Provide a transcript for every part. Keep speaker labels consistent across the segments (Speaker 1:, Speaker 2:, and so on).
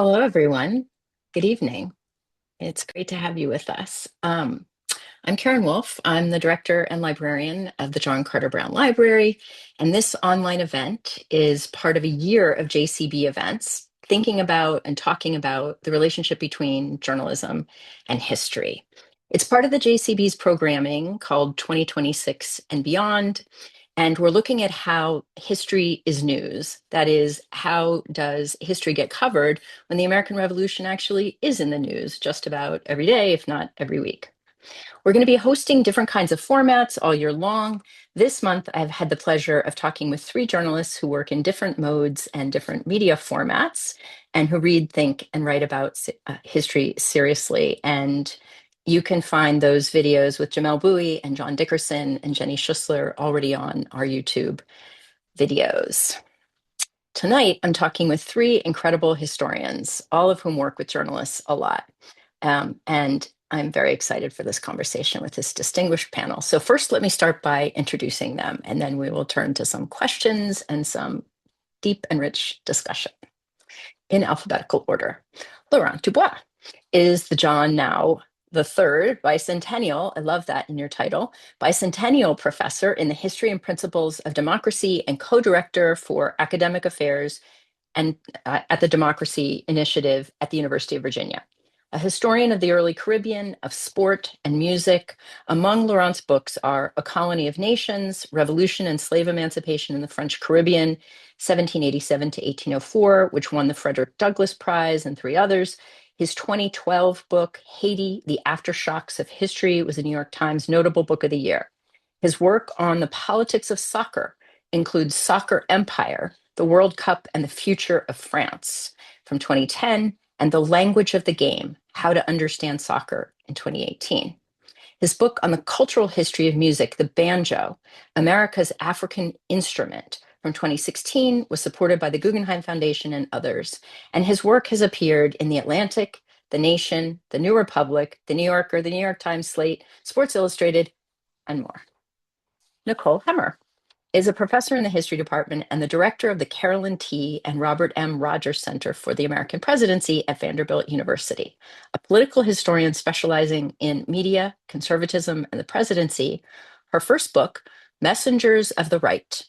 Speaker 1: Hello, everyone. Good evening. It's great to have you with us. I'm Karin Wulf. I'm the director and librarian of the John Carter Brown Library, and this online event is part of a year of JCB events, thinking about and talking about the relationship between journalism and history. It's part of the JCB's programming called 2026 and Beyond, and we're looking at how history is news. That is, how does history get covered when the American Revolution actually is in the news just about every day, if not every week? We're going to be hosting different kinds of formats all year long. This month, I've had the pleasure of talking with three journalists who work in different modes and different media formats and who read, think, and write about history seriously. And you can find those videos with Jamel Bowie and John Dickerson and Jenny Schussler already on our YouTube videos. Tonight, I'm talking with three incredible historians, all of whom work with journalists a lot. And I'm very excited for this conversation with this distinguished panel. So first, let me start by introducing them, and then we will turn to some questions and some deep and rich discussion. In alphabetical order, Laurent Dubois is the John Nau III Bicentennial, I love that in your title, Bicentennial Professor in the History and Principles of Democracy and co-director for academic affairs and at the Democracy Initiative at the University of Virginia. A historian of the early Caribbean, of sport and music. Among Laurent's books are A Colony of Nations, Revolution and Slave Emancipation in the French Caribbean, 1787 to 1804, which won the Frederick Douglass Prize, and three others. His 2012 book, Haiti, The Aftershocks of History, was a New York Times Notable Book of the Year. His work on the politics of soccer includes Soccer Empire, the World Cup and the Future of France from 2010, and The Language of the Game, How to Understand Soccer in 2018. His book on the cultural history of music, The Banjo, America's African Instrument, from 2016, was supported by the Guggenheim Foundation and others. And his work has appeared in The Atlantic, The Nation, The New Republic, The New Yorker, The New York Times, Slate, Sports Illustrated, and more. Nicole Hemmer is a professor in the history department and the director of the Carolyn T. and Robert M. Rogers Center for the American Presidency at Vanderbilt University. A political historian specializing in media, conservatism, and the presidency, her first book, Messengers of the Right,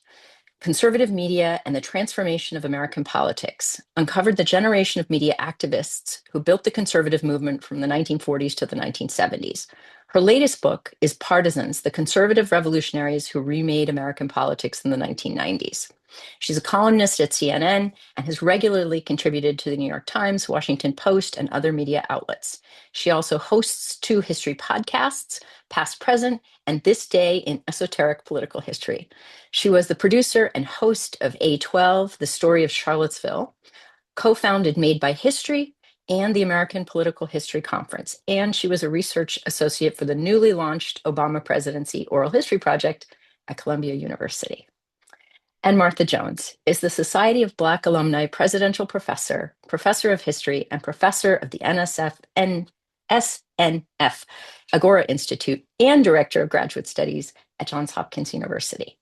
Speaker 1: Conservative Media and the Transformation of American Politics, uncovered the generation of media activists who built the conservative movement from the 1940s to the 1970s. Her latest book is Partisans, the Conservative Revolutionaries Who Remade American Politics in the 1990s. She's a columnist at CNN and has regularly contributed to the New York Times, Washington Post, and other media outlets. She also hosts two history podcasts, Past Present and This Day in Esoteric Political History. She was the producer and host of A12, The Story of Charlottesville, co-founded Made by History and the American Political History Conference. And she was a research associate for the newly launched Obama Presidency Oral History Project at Columbia University. And Martha Jones is the Society of Black Alumni Presidential Professor, Professor of History, and Professor of the SNF Agora Institute and Director of Graduate Studies at Johns Hopkins University.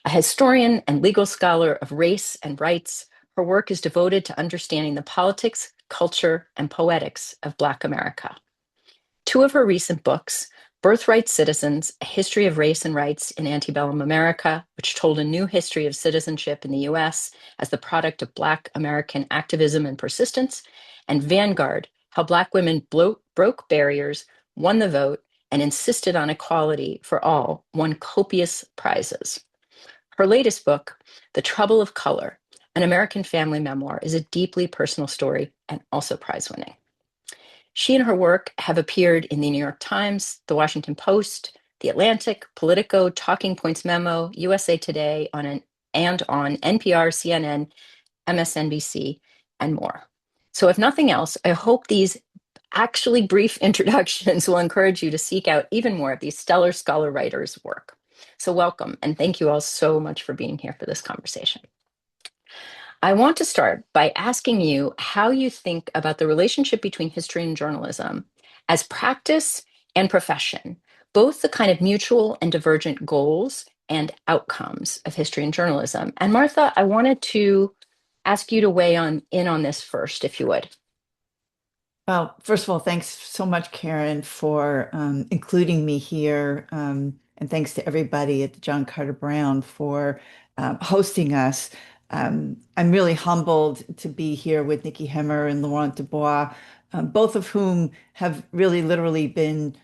Speaker 1: A historian and legal scholar of race and rights, her work is devoted to understanding the politics, culture, and poetics of Black America. Two of her recent books, Birthright Citizens, A History of Race and Rights in Antebellum America, which told a new history of citizenship in the U.S. as the product of Black American activism and persistence, and Vanguard, How Black Women Broke Barriers, Won the Vote, and Insisted on Equality for All, won copious prizes. Her latest book, The Trouble of Color, an American family memoir, is a deeply personal story and also prize-winning. She and her work have appeared in the New York Times, the Washington Post, the Atlantic, Politico, Talking Points Memo, USA Today, on NPR, CNN, MSNBC, and more. So if nothing else, I hope these actually brief introductions will encourage you to seek out even more of these stellar scholar writers' work. So welcome, and thank you all so much for being here for this conversation. I want to start by asking you how you think about the relationship between history and journalism as practice and profession, both the kind of mutual and divergent goals and outcomes of history and journalism. And Martha, I wanted to ask you to weigh in on this first, if you would.
Speaker 2: Well, first of all, thanks so much, Karen, for including me here. And thanks to everybody at the John Carter Brown for hosting us. I'm really humbled to be here with Nikki Hemmer and Laurent Dubois, both of whom have really literally been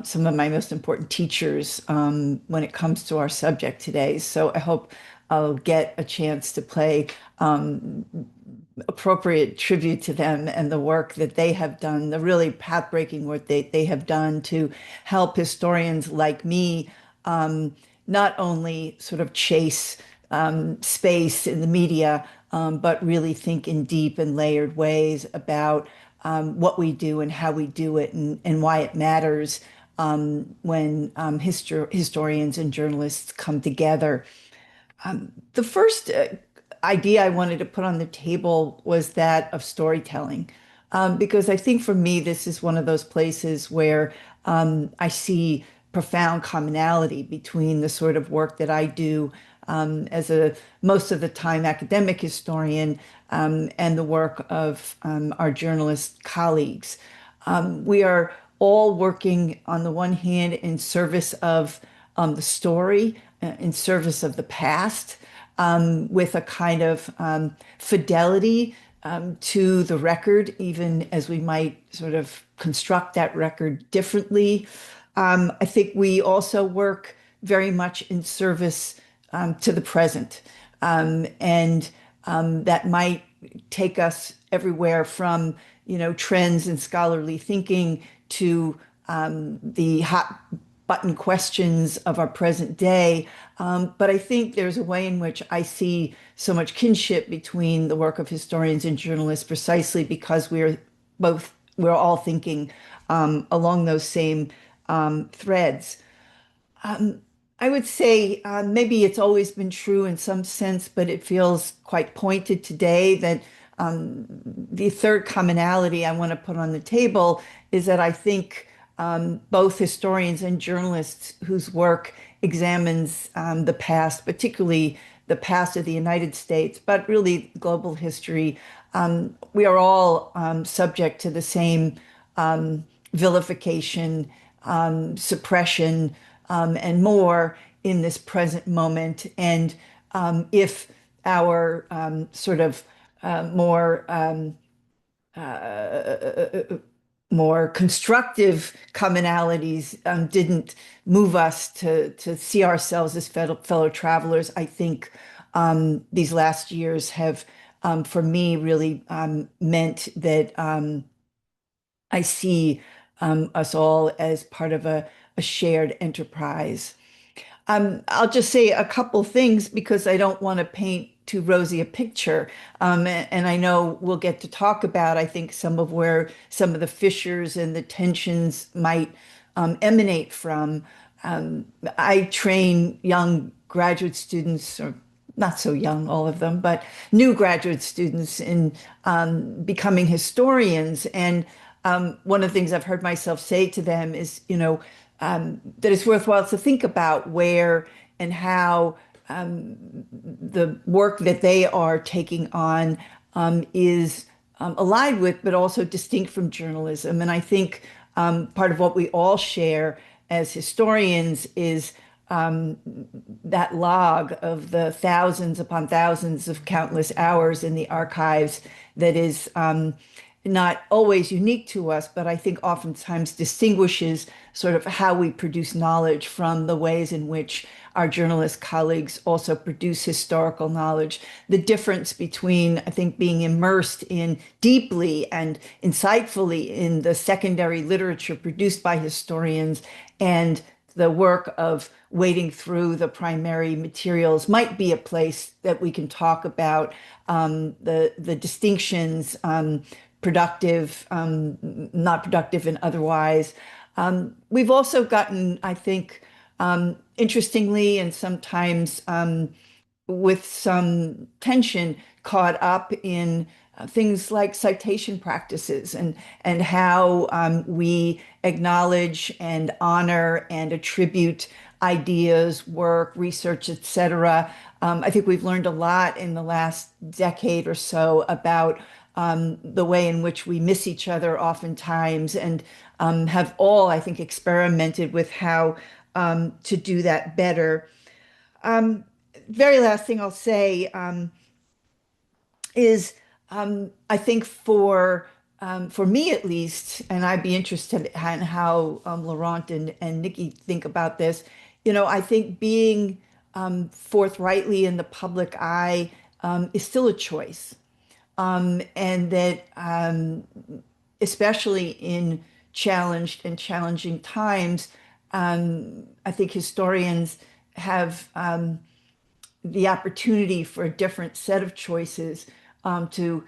Speaker 2: some of my most important teachers when it comes to our subject today. So I hope I'll get a chance to play um, appropriate tribute to them and the work that they have done, the really path-breaking work they have done to help historians like me not only sort of chase space in the media, but really think in deep and layered ways about what we do and how we do it and why it matters when historians and journalists come together. The first idea I wanted to put on the table was that of storytelling, because I think for me, this is one of those places where I see profound commonality between the sort of work that I do as a most of the time academic historian and the work of our journalist colleagues. We are all working on the one hand in service of the story, in service of the past, with a kind of fidelity to the record, even as we might sort of construct that record differently. I think we also work very much in service to the present. And that might take us everywhere from, trends in scholarly thinking to the hot button questions of our present day. But I think there's a way in which I see so much kinship between the work of historians and journalists precisely because we're all thinking along those same threads. Um, I would say maybe it's always been true in some sense, but it feels quite pointed today that the third commonality I want to put on the table is that I think both historians and journalists whose work examines the past, particularly the past of the United States, but really global history, we are all subject to the same vilification, suppression, and more in this present moment. And if our sort of more more constructive commonalities didn't move us to see ourselves as fellow travelers, I think these last years have, for me, really meant that I see us all as part of a shared enterprise. I'll just say a couple things because I don't want to paint too rosy a picture. And I know we'll get to talk about, I think, some of where some of the fissures and the tensions might emanate from. I train young graduate students, or not so young, all of them, but new graduate students in becoming historians. And one of the things I've heard myself say to them is, that it's worthwhile to think about where and how the work that they are taking on is allied with, but also distinct from journalism. And I think part of what we all share as historians is that log of the thousands upon thousands of countless hours in the archives that is not always unique to us, but I think oftentimes distinguishes sort of how we produce knowledge from the ways in which our journalist colleagues also produce historical knowledge. The difference between, I think, being immersed in deeply and insightfully in the secondary literature produced by historians and the work of wading through the primary materials might be a place that we can talk about the distinctions, productive, not productive, and otherwise. We've also gotten, I think, interestingly, and sometimes with some tension, caught up in things like citation practices and how we acknowledge and honor and attribute ideas, work, research, etc. I think we've learned a lot in the last decade or so about the way in which we miss each other oftentimes, and have all, I think, experimented with how to do that better. Um, Very last thing I'll say is I think for me at least, and I'd be interested in how Laurent and Nikki think about this. I think being forthrightly in the public eye is still a choice, and that especially in challenged and challenging times, I think historians have the opportunity for a different set of choices to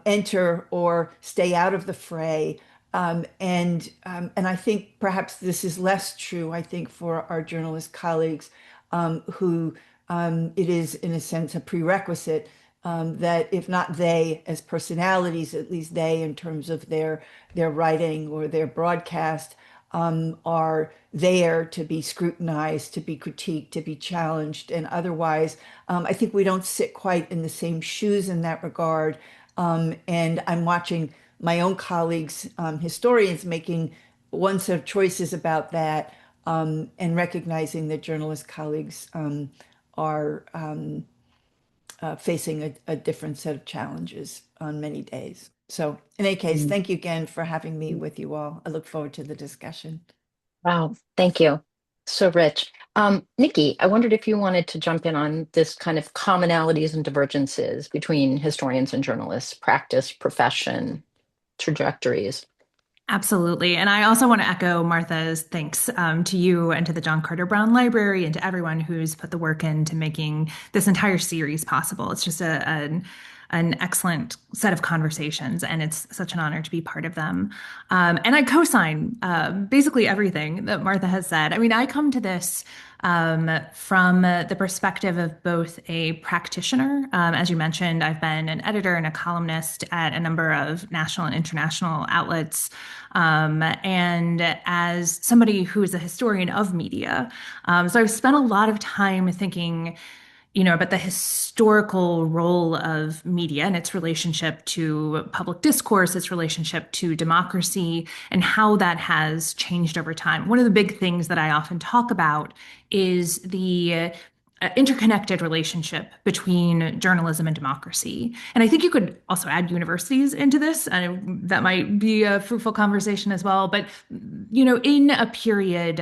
Speaker 2: enter or stay out of the fray. And I think perhaps this is less true, I think, for our journalist colleagues who it is, in a sense, a prerequisite that if not they as personalities, at least they in terms of their writing or their broadcast are there to be scrutinized, to be critiqued, to be challenged, and otherwise, I think we don't sit quite in the same shoes in that regard. And I'm watching my own colleagues, historians, making one set of choices about that, and recognizing that journalist colleagues are facing a different set of challenges on many days. So, in any case,
Speaker 1: Mm.
Speaker 2: thank you again for having me with you all. I look forward to the discussion.
Speaker 1: Wow, thank you. So rich. Nikki, I wondered if you wanted to jump in on this kind of commonalities and divergences between historians and journalists, practice, profession, trajectories.
Speaker 3: Absolutely. And I also want to echo Martha's thanks to you and to the John Carter Brown Library and to everyone who's put the work into making this entire series possible. It's just an excellent set of conversations, and it's such an honor to be part of them. And I co-sign basically everything that Martha has said. I mean, I come to this from the perspective of both a practitioner. As you mentioned, I've been an editor and a columnist at a number of national and international outlets. And as somebody who is a historian of media, so I've spent a lot of time thinking about the historical role of media and its relationship to public discourse, its relationship to democracy, and how that has changed over time. One of the big things that I often talk about is the interconnected relationship between journalism and democracy. And I think you could also add universities into this, and that might be a fruitful conversation as well. But, in a period,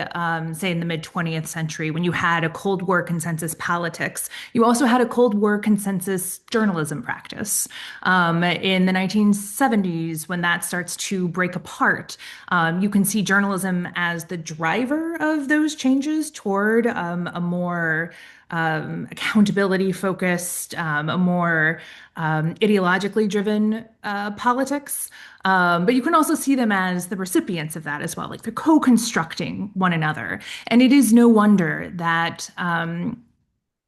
Speaker 3: say in the mid 20th century, when you had a Cold War consensus politics, you also had a Cold War consensus journalism practice. In the 1970s, when that starts to break apart, you can see journalism as the driver of those changes toward a more accountability focused, a more ideologically driven politics. But you can also see them as the recipients of that as well, like they're co-constructing one another. And it is no wonder that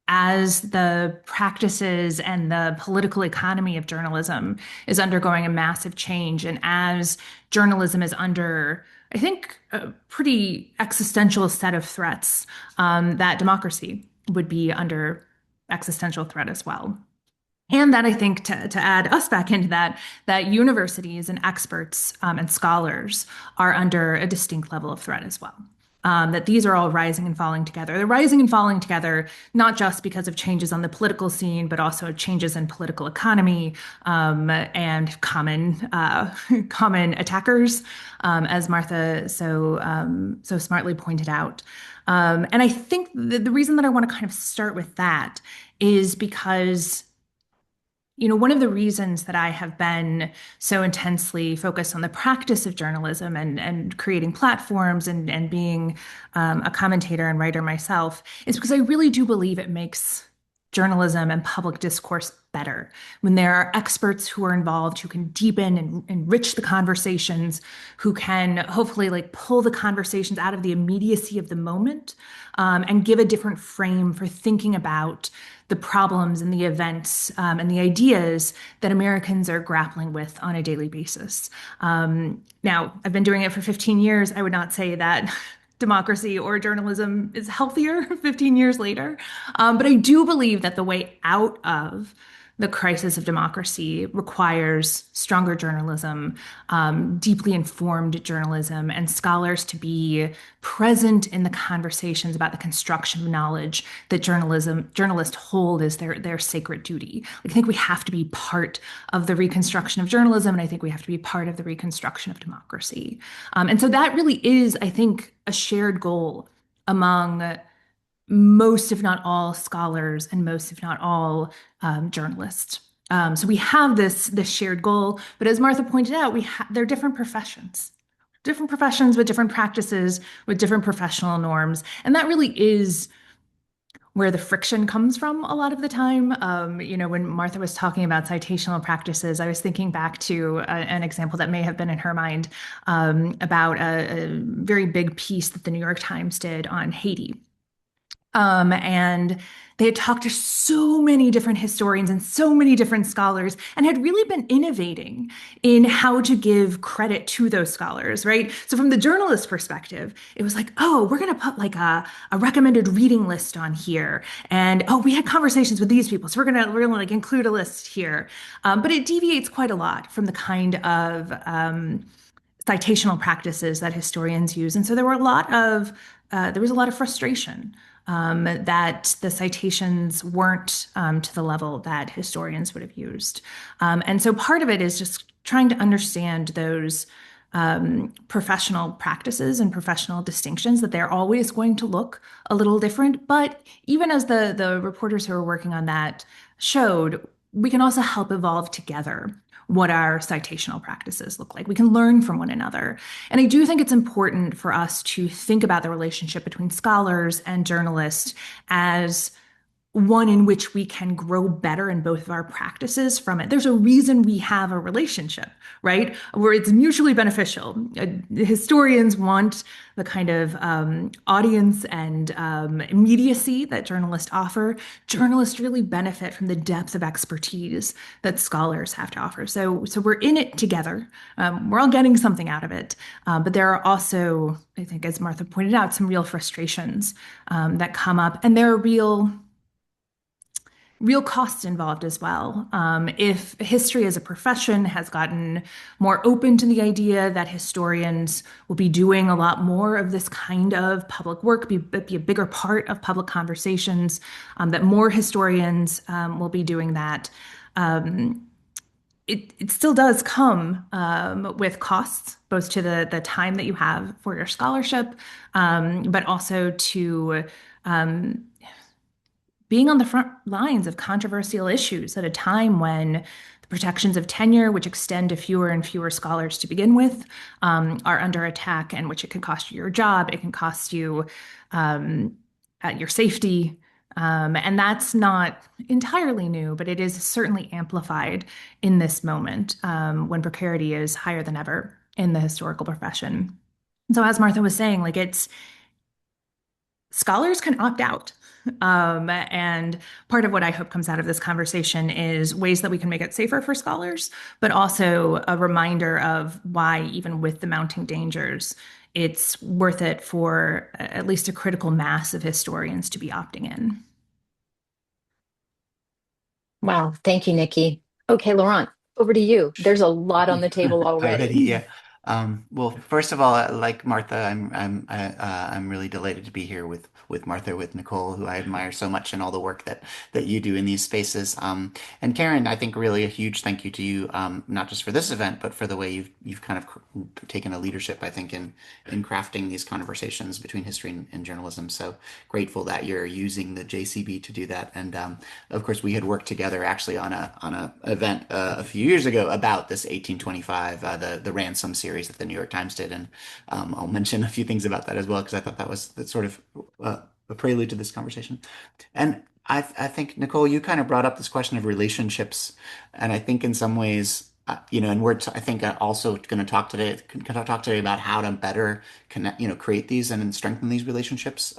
Speaker 3: as the practices and the political economy of journalism is undergoing a massive change, and as journalism is under, I think, a pretty existential set of threats, that democracy would be under existential threat as well. And that I think to add us back into that, that universities and experts and scholars are under a distinct level of threat as well. That these are all rising and falling together. They're rising and falling together, not just because of changes on the political scene, but also changes in political economy and common attackers, as Martha so smartly pointed out. And I think the reason that I want to kind of start with that is because one of the reasons that I have been so intensely focused on the practice of journalism and creating platforms and being a commentator and writer myself is because I really do believe it makes journalism and public discourse better when there are experts who are involved who can deepen and enrich the conversations, who can hopefully like pull the conversations out of the immediacy of the moment, and give a different frame for thinking about the problems and the events and the ideas that Americans are grappling with on a daily basis. Now, I've been doing it for 15 years. I would not say that democracy or journalism is healthier 15 years later. But I do believe that the way out of the crisis of democracy requires stronger journalism, deeply informed journalism, and scholars to be present in the conversations about the construction of knowledge that journalists hold as their sacred duty. I think we have to be part of the reconstruction of journalism, and I think we have to be part of the reconstruction of democracy. And so that really is, I think, a shared goal among most, if not all, scholars and most, if not all, journalists. So we have this shared goal, but as Martha pointed out, they're different professions with different practices, with different professional norms, and that really is where the friction comes from a lot of the time. When Martha was talking about citational practices, I was thinking back to an example that may have been in her mind about a very big piece that the New York Times did on Haiti. And they had talked to so many different historians and so many different scholars and had really been innovating in how to give credit to those scholars, right? So from the journalist perspective, it was like, oh, we're going to put like a recommended reading list on here. And oh, we had conversations with these people. So we're gonna like include a list here. But it deviates quite a lot from the kind of citational practices that historians use. And so there was a lot of frustration that the citations weren't to the level that historians would have used. And so part of it is just trying to understand those professional practices and professional distinctions, that they're always going to look a little different. But even as the reporters who are working on that showed, we can also help evolve together what our citational practices look like. We can learn from one another. And I do think it's important for us to think about the relationship between scholars and journalists as one in which we can grow better in both of our practices from it. There's a reason we have a relationship, right? Where it's mutually beneficial. Historians want the kind of audience and immediacy that journalists offer. Journalists really benefit from the depth of expertise that scholars have to offer. So we're in it together. We're all getting something out of it. But there are also, I think, as Martha pointed out, some real frustrations that come up, and there are real costs involved as well. If history as a profession has gotten more open to the idea that historians will be doing a lot more of this kind of public work, be a bigger part of public conversations, that more historians will be doing that. It still does come with costs, both to the time that you have for your scholarship, but also to being on the front lines of controversial issues at a time when the protections of tenure, which extend to fewer and fewer scholars to begin with, are under attack, and which it can cost you your job, it can cost you your safety. And that's not entirely new, but it is certainly amplified in this moment when precarity is higher than ever in the historical profession. So as Martha was saying, like scholars can opt out. And part of what I hope comes out of this conversation is ways that we can make it safer for scholars, but also a reminder of why, even with the mounting dangers, it's worth it for at least a critical mass of historians to be opting in.
Speaker 1: Wow. Thank you, Nikki. Okay, Laurent, over to you. There's a lot on the table
Speaker 4: Already,
Speaker 1: already.
Speaker 4: yeah. Well, first of all, like Martha, I'm really delighted to be here with Martha, with Nicole, who I admire so much, and all the work that you do in these spaces. And Karin, I think really a huge thank you to you, not just for this event, but for the way you've kind of taken a leadership, I think, in crafting these conversations between history and journalism. So grateful that you're using the JCB to do that. And of course, we had worked together actually on a event a few years ago about this 1825, the ransom series that the New York Times did, and I'll mention a few things about that as well because I thought that's sort of a prelude to this conversation. And I think Nicole, you kind of brought up this question of relationships, and I think in some ways, and I think also going to talk today about how to better connect, create these and strengthen these relationships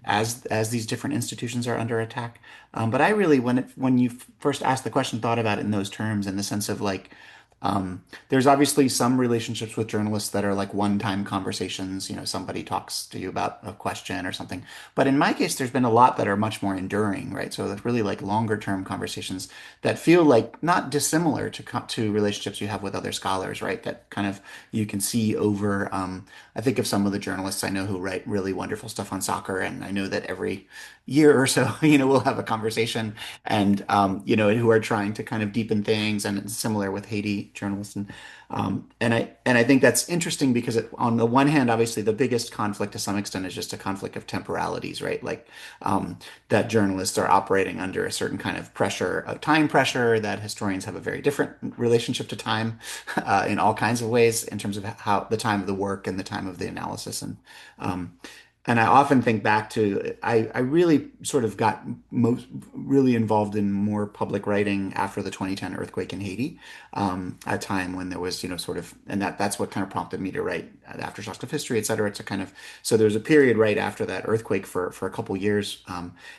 Speaker 4: as these different institutions are under attack. But I really, when you first asked the question, thought about it in those terms, in the sense of like There's obviously some relationships with journalists that are like one-time conversations. Somebody talks to you about a question or something. But in my case, there's been a lot that are much more enduring, right? So that's really like longer-term conversations that feel like not dissimilar to relationships you have with other scholars, right? That kind of you can see over. I think of some of the journalists I know who write really wonderful stuff on soccer, and I know that every year or so, we'll have a conversation and who are trying to kind of deepen things, and it's similar with Haiti journalists, and I think that's interesting because on the one hand, obviously the biggest conflict to some extent is just a conflict of temporalities, right? Like that journalists are operating under a certain kind of pressure, of time pressure, that historians have a very different relationship to time in all kinds of ways in terms of how the time of the work and the time of the analysis, um, and I often think back to I really sort of got most really involved in more public writing after the 2010 earthquake in Haiti, a time when there was sort of, and that's what kind of prompted me to write aftershocks of history, et cetera, to kind of, so there was a period right after that earthquake for a couple years,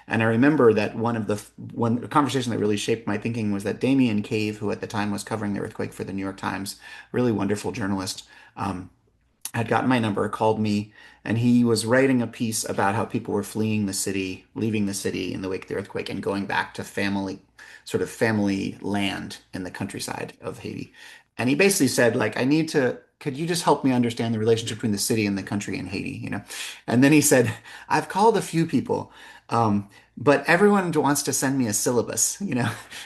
Speaker 4: and I remember that one conversation that really shaped my thinking was that Damien Cave, who at the time was covering the earthquake for the New York Times, really wonderful journalist. Had gotten my number, called me, and he was writing a piece about how people were fleeing the city, leaving the city in the wake of the earthquake, and going back to sort of family land in the countryside of Haiti. And he basically said, like, could you just help me understand the relationship between the city and the country in Haiti? And then he said, I've called a few people, but everyone wants to send me a syllabus,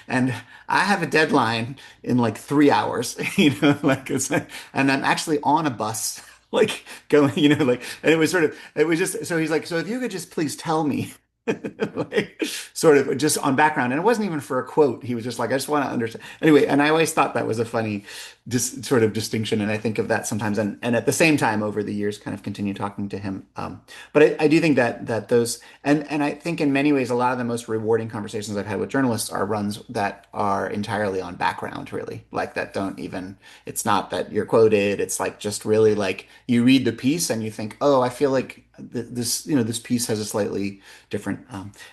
Speaker 4: and I have a deadline in like 3 hours, and I'm actually on a bus like going, and it was just, so he's like, so if you could just please tell me, like, sort of just on background. And it wasn't even for a quote. He was just like, I just want to understand. Anyway, and I always thought that was a funny sort of distinction. And I think of that sometimes. And at the same time, over the years, kind of continue talking to him. But I do think that those, and I think in many ways, a lot of the most rewarding conversations I've had with journalists are runs that are entirely on background, really, like that don't even, it's not that you're quoted. It's like just really like you read the piece and you think, oh, I feel like this piece has a slightly different.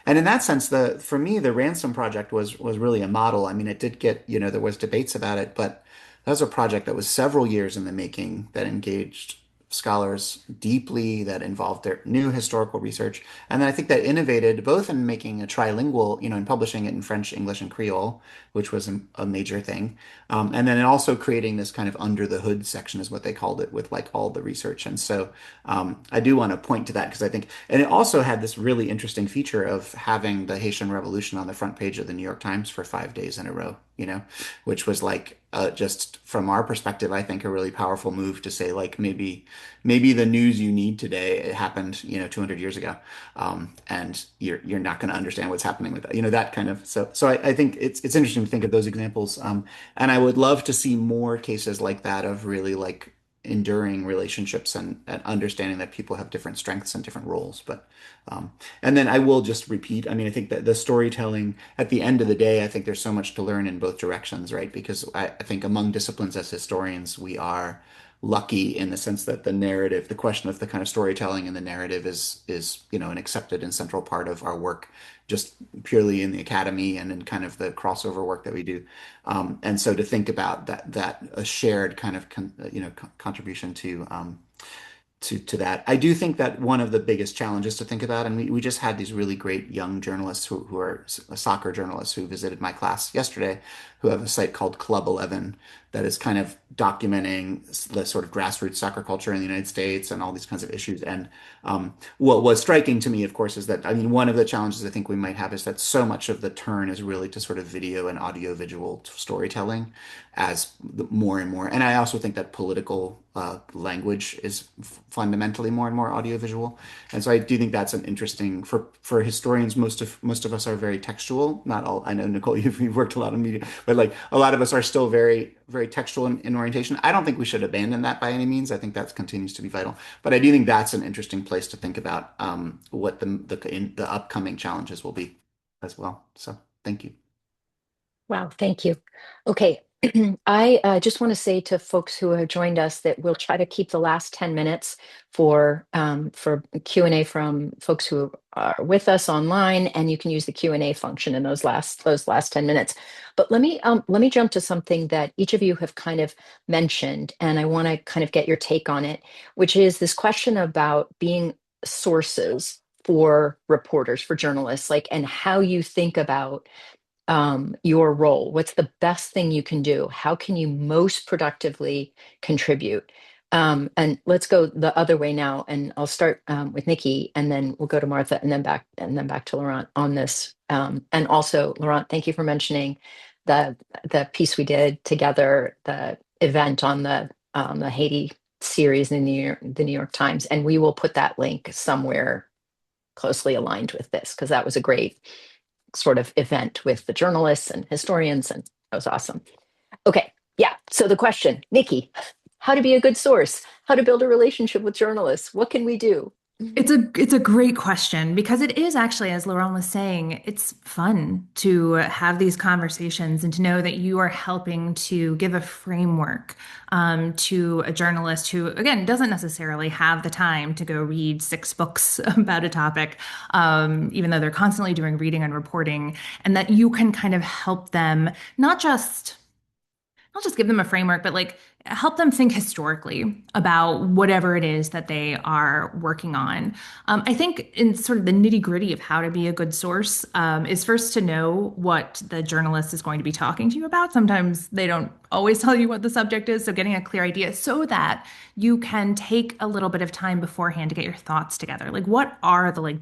Speaker 4: And in that sense, for me, the Ransom project was really a model. I mean, it did get, there was debates about it, but that was a project that was several years in the making, that engaged scholars deeply, that involved their new historical research. And then I think that innovated both in making a trilingual, in publishing it in French, English, and Creole, which was a major thing. And then also creating this kind of under the hood section is what they called it, with like all the research. And so I do want to point to that because I think, and it also had this really interesting feature of having the Haitian Revolution on the front page of the New York Times for 5 days in a row, which was like, just from our perspective, I think a really powerful move to say, like, maybe the news you need today, it happened, 200 years ago, and you're not going to understand what's happening with that, that kind of. So I think it's interesting to think of those examples, and I would love to see more cases like that of really like enduring relationships, and understanding that people have different strengths and different roles. But and then I will just repeat, I mean, I think that the storytelling at the end of the day, I think there's so much to learn in both directions, right? Because I think among disciplines as historians, we are lucky in the sense that the narrative, the question of the kind of storytelling and the narrative is an accepted and central part of our work, just purely in the academy and in kind of the crossover work that we do. And so to think about that a shared kind of contribution to that. I do think that one of the biggest challenges to think about, and we just had these really great young journalists who are soccer journalists who visited my class yesterday, who have a site called Club 11 that is kind of documenting the sort of grassroots soccer culture in the United States and all these kinds of issues. And what was striking to me, of course, is that, I mean, one of the challenges I think we might have is that so much of the turn is really to sort of video and audio visual storytelling as more and more. And I also think that political language is fundamentally more and more audiovisual. And so I do think that's an interesting for historians. Most of us are very textual. Not all. I know, Nicole, you've worked a lot in media, but like a lot of us are still very very textual in orientation. I don't think we should abandon that by any means. I think that continues to be vital. But I do think that's an interesting place to think about what the upcoming challenges will be as well. So thank you.
Speaker 1: Wow, thank you. Okay, I just want to say to folks who have joined us that we'll try to keep the last 10 minutes for Q&A from folks who are with us online, and you can use the Q&A function in those last 10 minutes. But let me jump to something that each of you have kind of mentioned, and I want to kind of get your take on it, which is this question about being sources for reporters, for journalists, like, and how you think about your role. What's the best thing you can do? How can you most productively contribute? And let's go the other way now. And I'll start with Nikki, and then we'll go to Martha, and then back to Laurent on this. And also, Laurent, thank you for mentioning the the piece we did together, the event on the Haiti series in the New York Times, and we will put that link somewhere closely aligned with this, because that was a great sort of event with the journalists and historians, and that was awesome. Okay, yeah. So the question, Nikki, how to be a good source, how to build a relationship with journalists, what can we do?
Speaker 3: It's a great question because it is actually, as Laurent was saying, it's fun to have these conversations and to know that you are helping to give a framework to a journalist who, again, doesn't necessarily have the time to go read 6 books about a topic, even though they're constantly doing reading and reporting, and that you can kind of help them not just give them a framework, but like help them think historically about whatever it is that they are working on. I think in sort of the nitty gritty of how to be a good source is first to know what the journalist is going to be talking to you about. Sometimes they don't always tell you what the subject is, so getting a clear idea so that you can take a little bit of time beforehand to get your thoughts together. Like, what are the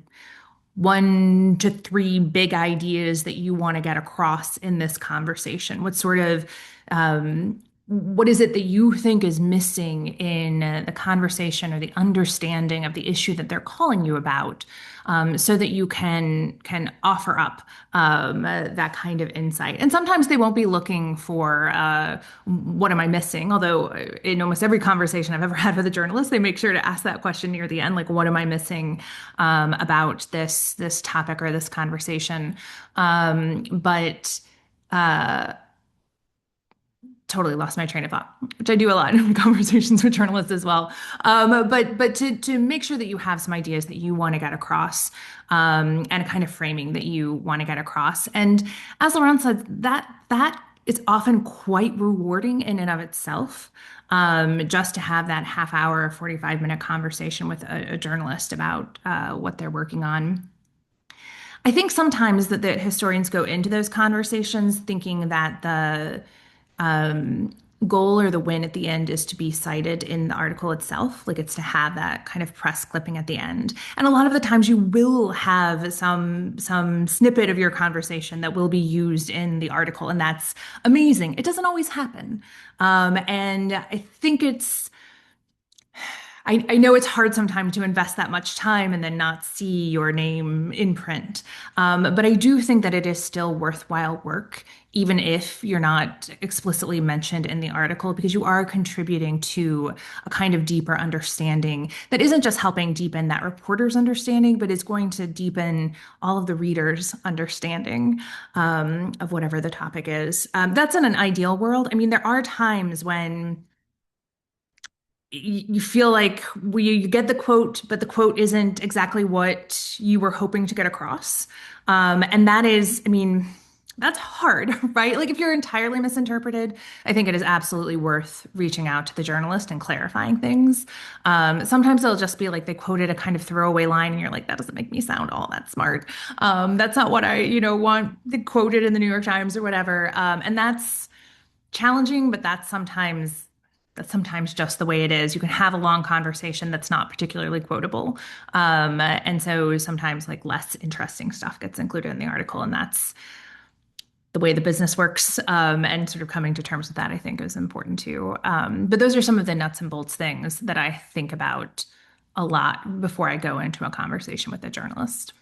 Speaker 3: 1 to 3 big ideas that you want to get across in this conversation? What is it that you think is missing in the conversation or the understanding of the issue that they're calling you about, so that you can offer up that kind of insight. And sometimes they won't be looking for what am I missing? Although in almost every conversation I've ever had with a journalist, they make sure to ask that question near the end, like, what am I missing about this topic or this conversation? But totally lost my train of thought, which I do a lot in conversations with journalists as well. But to make sure that you have some ideas that you want to get across, and a kind of framing that you want to get across. And as Laurent said, that is often quite rewarding in and of itself. Just to have that half hour, 45-minute conversation with a journalist about what they're working on. I think sometimes that the historians go into those conversations thinking that the um, goal or the win at the end is to be cited in the article itself. Like, it's to have that kind of press clipping at the end. And a lot of the times you will have some snippet of your conversation that will be used in the article, and that's amazing. It doesn't always happen. And I think I know it's hard sometimes to invest that much time and then not see your name in print. But I do think that it is still worthwhile work, even if you're not explicitly mentioned in the article, because you are contributing to a kind of deeper understanding that isn't just helping deepen that reporter's understanding, but is going to deepen all of the readers' understanding of whatever the topic is. That's in an ideal world. I mean, there are times when you feel like you get the quote, but the quote isn't exactly what you were hoping to get across. And that is, I mean, that's hard, right? Like, if you're entirely misinterpreted, I think it is absolutely worth reaching out to the journalist and clarifying things. Sometimes it'll just be like they quoted a kind of throwaway line, and you're like, that doesn't make me sound all that smart. That's not what want quoted in the New York Times or whatever. And that's challenging, but that's sometimes just the way it is. You can have a long conversation that's not particularly quotable. And so sometimes like less interesting stuff gets included in the article, and that's the way the business works. And sort of coming to terms with that, I think, is important too. But those are some of the nuts and bolts things that I think about a lot before I go into a conversation with a journalist.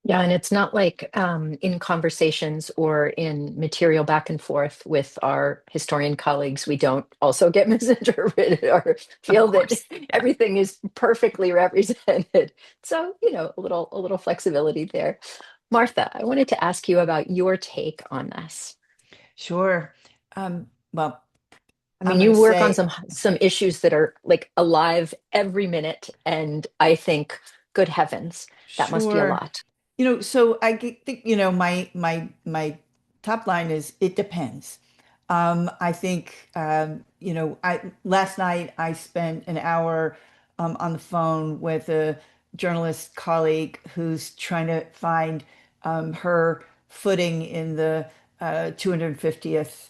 Speaker 1: Yeah, and it's not like in conversations or in material back and forth with our historian colleagues, we don't also get misinterpreted or
Speaker 3: Of
Speaker 1: feel that
Speaker 3: course. Yeah.
Speaker 1: everything is perfectly represented. So, a little flexibility there. Martha, I wanted to ask you about your take on this.
Speaker 2: Sure. Well,
Speaker 1: I
Speaker 2: I'm
Speaker 1: mean,
Speaker 2: going
Speaker 1: you
Speaker 2: to
Speaker 1: work on
Speaker 2: say,
Speaker 1: some issues that are like alive every minute, and I think Good heavens, that must be a
Speaker 2: Sure.
Speaker 1: lot.
Speaker 2: So think, my top line is it depends. I think, I last night I spent an hour on the phone with a journalist colleague who's trying to find her footing in the 250th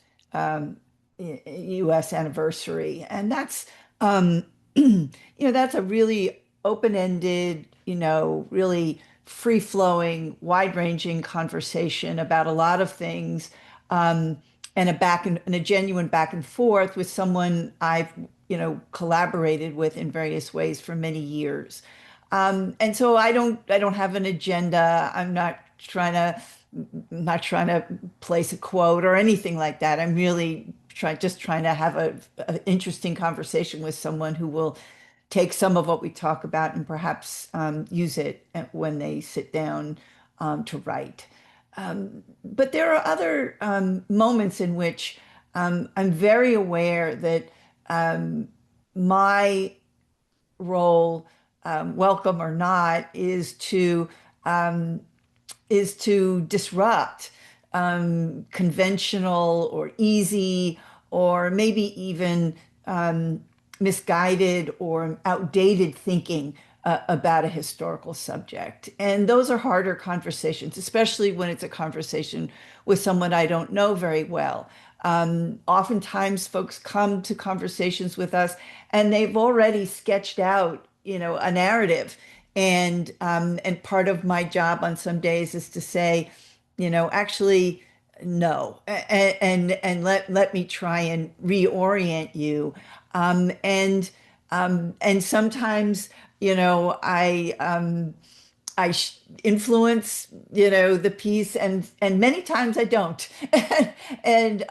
Speaker 2: U.S. anniversary, and that's a really open-ended, really free-flowing, wide-ranging conversation about a lot of things, um, and a genuine back and forth with someone I've, collaborated with in various ways for many years. And so I don't have an agenda. I'm not trying to place a quote or anything like that. I'm really just trying to have an interesting conversation with someone who will take some of what we talk about and perhaps use it when they sit down to write. But there are other moments in which I'm very aware that um, my role, welcome or not, um, is to disrupt conventional or easy or maybe even misguided or outdated thinking about a historical subject. And those are harder conversations, especially when it's a conversation with someone I don't know very well. Oftentimes, folks come to conversations with us and they've already sketched out, a narrative. And part of my job on some days is to say, actually, no, and let me try and reorient you. And sometimes, I influence, the piece, and many times I don't, and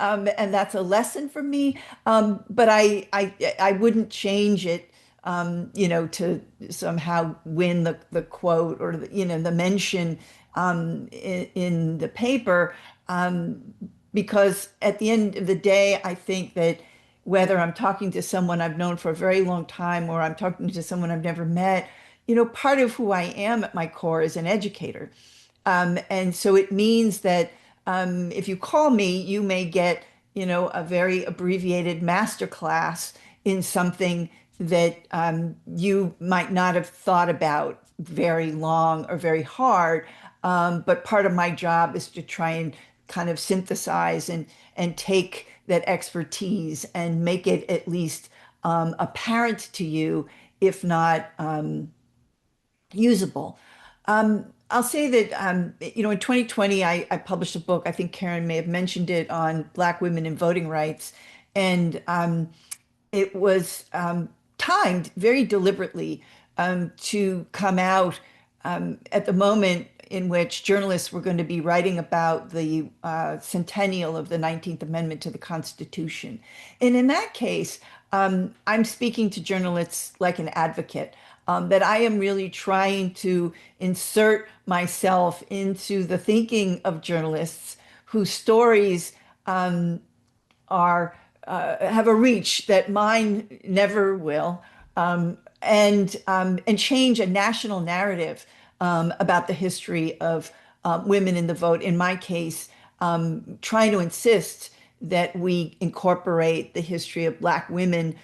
Speaker 2: that's a lesson for me. But I wouldn't change it, to somehow win the quote or the mention in the paper, because at the end of the day, I think that whether I'm talking to someone I've known for a very long time or I'm talking to someone I've never met, part of who I am at my core is an educator. And so it means that if you call me, you may get, a very abbreviated master class in something that you might not have thought about very long or very hard. But part of my job is to try and kind of synthesize and take that expertise and make it at least apparent to you, if not usable. I'll say that, in 2020, I published a book. I think Karin may have mentioned it, on Black women and voting rights. And it was timed very deliberately to come out at the moment in which journalists were going to be writing about the centennial of the 19th Amendment to the Constitution. And in that case, I'm speaking to journalists like an advocate, that I am really trying to insert myself into the thinking of journalists whose stories are have a reach that mine never will, and change a national narrative about the history of women in the vote. In my case, trying to insist that we incorporate the history of Black women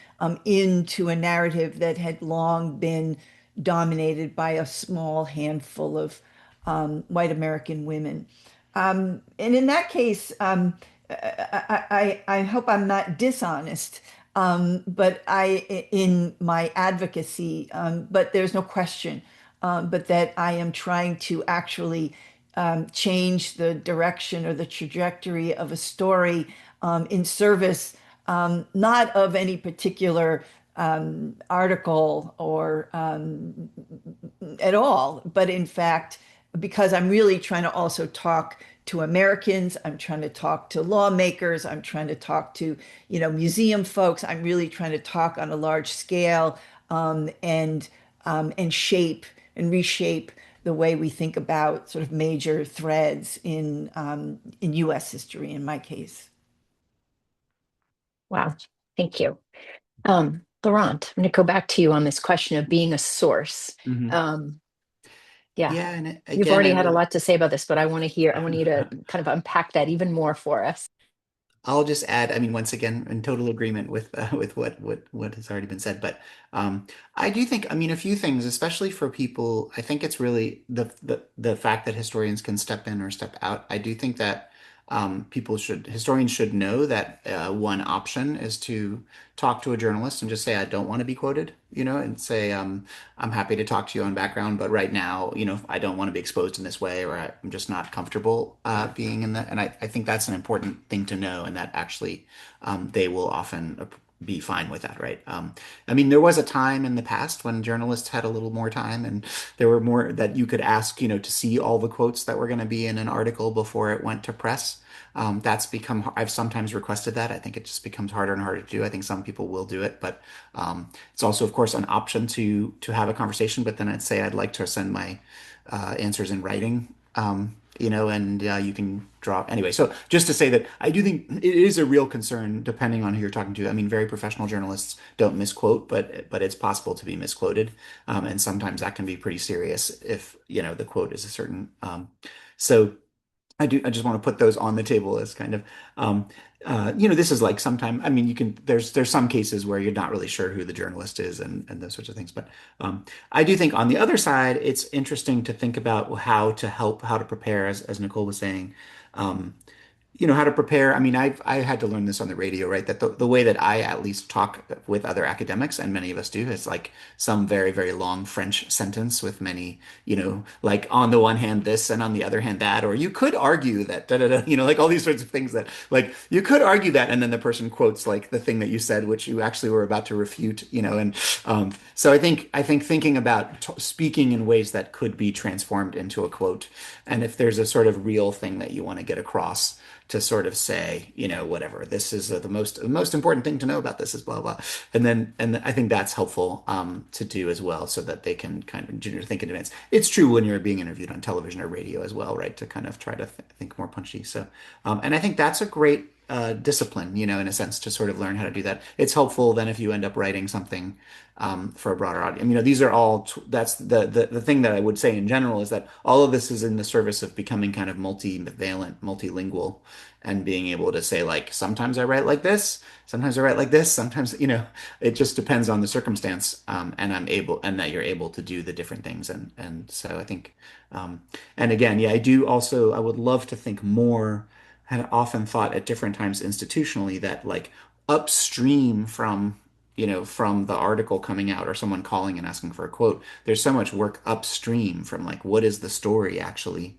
Speaker 2: into a narrative that had long been dominated by a small handful of white American women. And in that case, I hope I'm not dishonest, but in my advocacy, but there's no question, but that I am trying to actually change the direction or the trajectory of a story in service, not of any particular article or at all, but in fact, because I'm really trying to also talk to Americans, I'm trying to talk to lawmakers, I'm trying to talk to, museum folks. I'm really trying to talk on a large scale, and shape and reshape the way we think about sort of major threads in U.S. history, in my case.
Speaker 1: Wow, thank you. Laurent, I'm going to go back to you on this question of being a source.
Speaker 4: Mhm.
Speaker 1: Um, Yeah.
Speaker 4: Yeah, and
Speaker 1: You've
Speaker 4: again, I
Speaker 1: already had a
Speaker 4: really
Speaker 1: lot to say about this, but I want you to kind of unpack that even more for us.
Speaker 4: I'll just add, I mean, once again, in total agreement with what has already been said, but um, I do think, I mean, a few things, especially for people. I think it's really the fact that historians can step in or step out. I do think that historians should know that one option is to talk to a journalist and just say, I don't want to be quoted, and say, I'm happy to talk to you on background, but right now, I don't want to be exposed in this way, or I'm just not comfortable being in that. And I think that's an important thing to know, and that actually they will often be fine with that, right? I mean, there was a time in the past when journalists had a little more time, and there were more that you could ask, to see all the quotes that were going to be in an article before it went to press. That's become, I've sometimes requested that. I think it just becomes harder and harder to do. I think some people will do it, but it's also, of course, an option to have a conversation. But then I'd say I'd like to send my answers in writing, and you can draw anyway. So just to say that I do think it is a real concern, depending on who you're talking to. I mean, very professional journalists don't misquote, but it's possible to be misquoted, and sometimes that can be pretty serious if the quote is a certain. So. I just want to put those on the table as kind of, um, this is like sometime, I mean, there's some cases where you're not really sure who the journalist is and those sorts of things. But I do think on the other side, it's interesting to think about how to prepare, as Nicole was saying. Um, how to prepare. I mean, I had to learn this on the radio, right? That the way that I at least talk with other academics, and many of us do, is like some very, very long French sentence with many, like on the one hand this and on the other hand that, or you could argue that, da, da, da, like all these sorts of things that, like, you could argue that, and then the person quotes like the thing that you said, which you actually were about to refute, and so I think thinking about speaking in ways that could be transformed into a quote, and if there's a sort of real thing that you want to get across to sort of say, whatever, this is the most important thing to know about this is blah blah, and I think that's helpful to do as well, so that they can kind of think in advance. It's true when you're being interviewed on television or radio as well, right? To kind of try to think more punchy. So, and I think that's a great discipline, in a sense, to sort of learn how to do that. It's helpful then if you end up writing something for a broader audience. These are all, that's the thing that I would say in general is that all of this is in the service of becoming kind of multivalent, multilingual, and being able to say, like, sometimes I write like this, sometimes I write like this, sometimes, it just depends on the circumstance, and that you're able to do the different things. And so I think, and again, yeah, I would love to think more, had often thought at different times institutionally that, like, upstream from the article coming out or someone calling and asking for a quote, there's so much work upstream from, like, what is the story actually?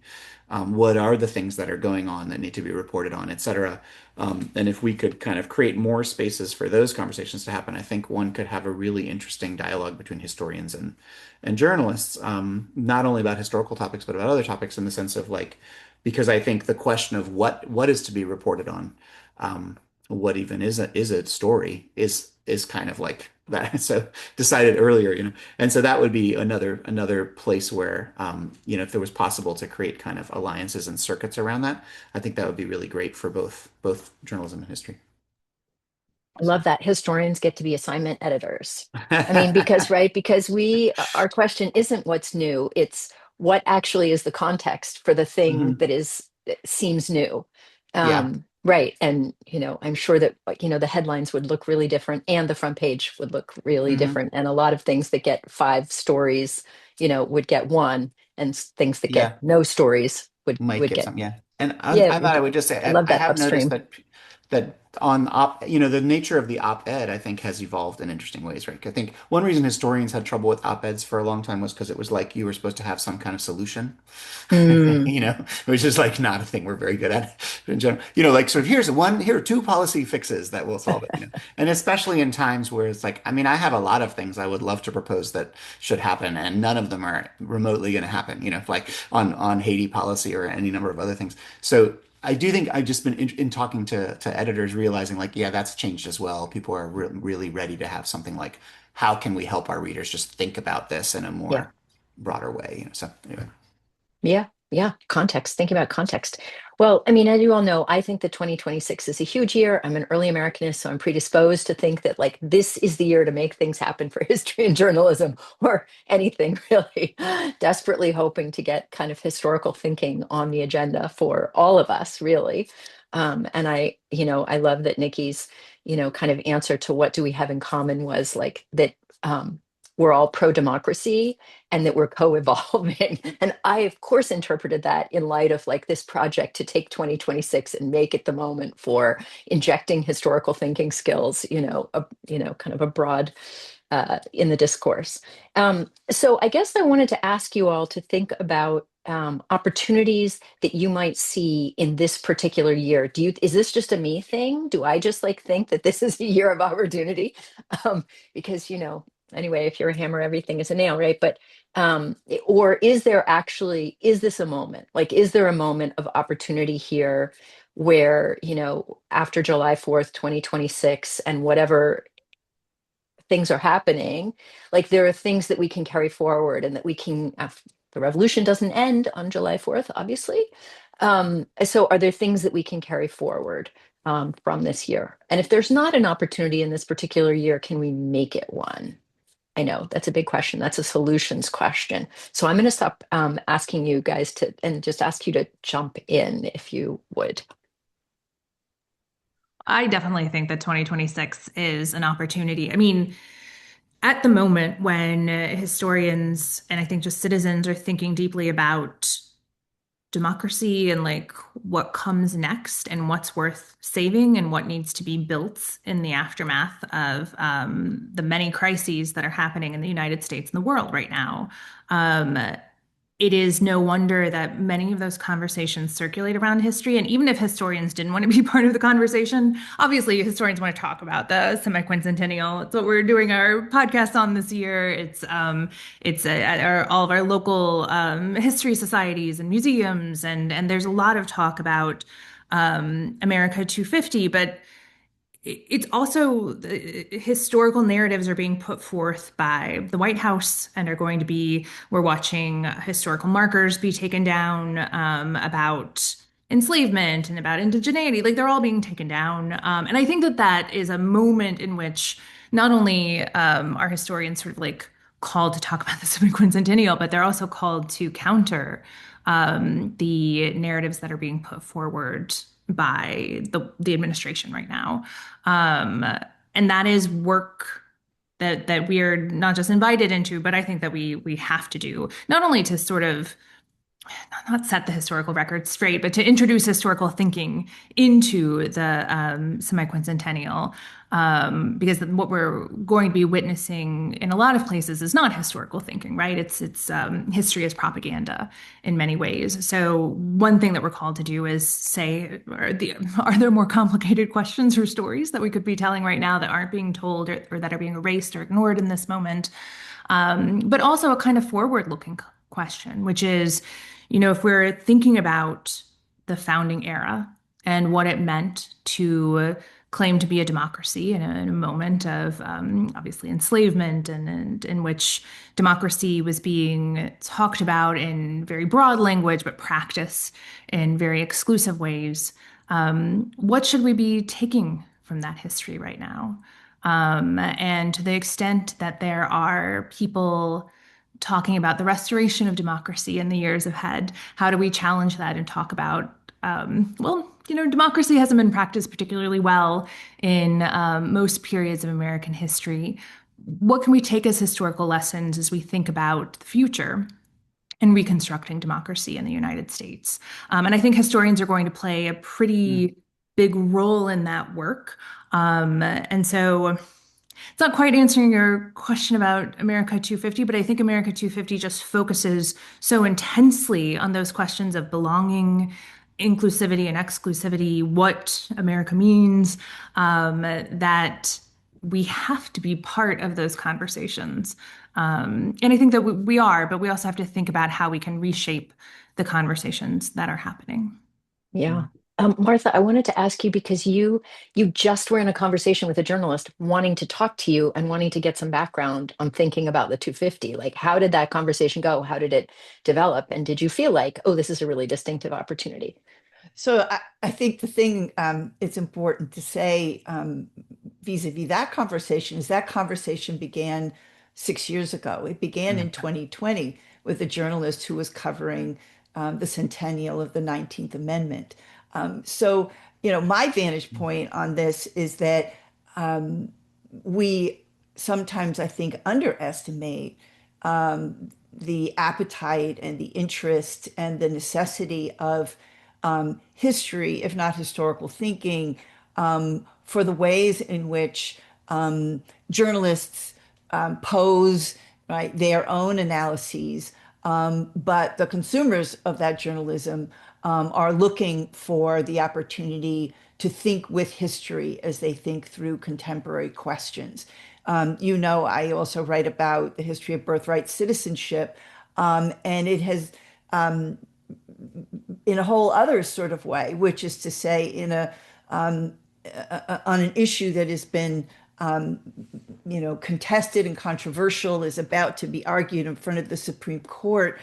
Speaker 4: What are the things that are going on that need to be reported on, et cetera? And if we could kind of create more spaces for those conversations to happen, I think one could have a really interesting dialogue between historians and journalists, not only about historical topics, but about other topics, in the sense of, like, because I think the question of what is to be reported on, um, what even is a story, is kind of like that. So decided earlier, and so that would be another place where, if it was possible to create kind of alliances and circuits around that, I think that would be really great for both journalism and history.
Speaker 1: I
Speaker 4: So.
Speaker 1: love that historians get to be assignment editors. I mean, because, right, because our question isn't what's new, it's what actually is the context for the thing
Speaker 4: Mhm.
Speaker 1: that seems new.
Speaker 4: Yeah.
Speaker 1: Right. And, I'm sure that, the headlines would look really different and the front page would look really
Speaker 4: Hmm.
Speaker 1: different. And a lot of things that get five stories, would get one, and things that get
Speaker 4: Yeah.
Speaker 1: no stories would
Speaker 4: Might
Speaker 1: would
Speaker 4: get
Speaker 1: get,
Speaker 4: some, yeah. And
Speaker 1: yeah,
Speaker 4: I thought I would just say
Speaker 1: I love
Speaker 4: I
Speaker 1: that
Speaker 4: have noticed
Speaker 1: upstream.
Speaker 4: that on the nature of the op-ed, I think, has evolved in interesting ways, right? I think one reason historians had trouble with op-eds for a long time was because it was like you were supposed to have some kind of solution,
Speaker 1: Mm,
Speaker 4: which is like not a thing we're very good at in general. Like, sort of, here are two policy fixes that will solve it. And especially in times where it's like, I mean, I have a lot of things I would love to propose that should happen, and none of them are remotely going to happen, like on Haiti policy or any number of other things. So I do think I've just been in talking to editors, realizing, like, yeah, that's changed as well. People are really ready to have something like, how can we help our readers just think about this in a
Speaker 1: yeah.
Speaker 4: more broader way? So anyway.
Speaker 1: Yeah. Yeah, context. Thinking about context. Well, I mean, as you all know, I think that 2026 is a huge year. I'm an early Americanist, so I'm predisposed to think that like this is the year to make things happen for history and journalism or anything really. Desperately hoping to get kind of historical thinking on the agenda for all of us, really. And I love that Nikki's, kind of answer to what do we have in common was like that we're all pro-democracy and that we're co-evolving. And I, of course, interpreted that in light of like this project to take 2026 and make it the moment for injecting historical thinking skills, kind of abroad in the discourse. So I guess I wanted to ask you all to think about opportunities that you might see in this particular year. Is this just a me thing? Do I just like think that this is a year of opportunity? Because, anyway, if you're a hammer, everything is a nail, right? But or is this a moment? Like, is there a moment of opportunity here where, after July 4th, 2026, and whatever things are happening, like there are things that we can carry forward and that we can, the revolution doesn't end on July 4th, obviously. So are there things that we can carry forward from this year? And if there's not an opportunity in this particular year, can we make it one? I know that's a big question. That's a solutions question. So I'm going to stop asking you guys and just ask you to jump in if you would.
Speaker 3: I definitely think that 2026 is an opportunity. I mean, at the moment when historians and I think just citizens are thinking deeply about democracy and like what comes next and what's worth saving and what needs to be built in the aftermath of the many crises that are happening in the United States and the world right now. Um, it is no wonder that many of those conversations circulate around history. And even if historians didn't want to be part of the conversation, obviously historians want to talk about the semi-quincentennial. It's what we're doing our podcast on this year. It's at all of our local history societies and museums, and there's a lot of talk about America 250, but it's also historical narratives are being put forth by the White House and are going to be, we're watching historical markers be taken down about enslavement and about indigeneity. Like they're all being taken down. And I think that that is a moment in which not only are historians sort of like called to talk about the semi-quincentennial, but they're also called to counter the narratives that are being put forward by the administration right now. Um, and that is work that we are not just invited into, but I think that we have to do, not only to sort of not set the historical record straight, but to introduce historical thinking into the semi-quincentennial. Because what we're going to be witnessing in a lot of places is not historical thinking, right? It's history as propaganda in many ways. So one thing that we're called to do is say, are there more complicated questions or stories that we could be telling right now that aren't being told or that are being erased or ignored in this moment? But also a kind of forward-looking question, which is, if we're thinking about the founding era and what it meant to claim to be a democracy in a moment of obviously enslavement and in which democracy was being talked about in very broad language, but practiced in very exclusive ways. What should we be taking from that history right now? And to the extent that there are people talking about the restoration of democracy in the years ahead, how do we challenge that and talk about, democracy hasn't been practiced particularly well in most periods of American history. What can we take as historical lessons as we think about the future and reconstructing democracy in the United States? And I think historians are going to play a pretty big role in that work. And so it's not quite answering your question about America 250, but I think America 250 just focuses so intensely on those questions of belonging, inclusivity, and exclusivity, what America means, that we have to be part of those conversations. And I think that we are, but we also have to think about how we can reshape the conversations that are happening.
Speaker 1: Yeah. Martha, I wanted to ask you because you just were in a conversation with a journalist wanting to talk to you and wanting to get some background on thinking about the 250. Like, how did that conversation go? How did it develop? And did you feel like, oh, this is a really distinctive opportunity?
Speaker 2: So I think the thing it's important to say vis-a-vis that conversation is that conversation began 6 years ago. It began in 2020 with a journalist who was covering the centennial of the 19th Amendment. So, my vantage point on this is that we sometimes, I think, underestimate the appetite and the interest and the necessity of history, if not historical thinking, for the ways in which journalists pose right their own analyses, but the consumers of that journalism are looking for the opportunity to think with history as they think through contemporary questions. I also write about the history of birthright citizenship, and it has in a whole other sort of way, which is to say, on an issue that has been contested and controversial, is about to be argued in front of the Supreme Court.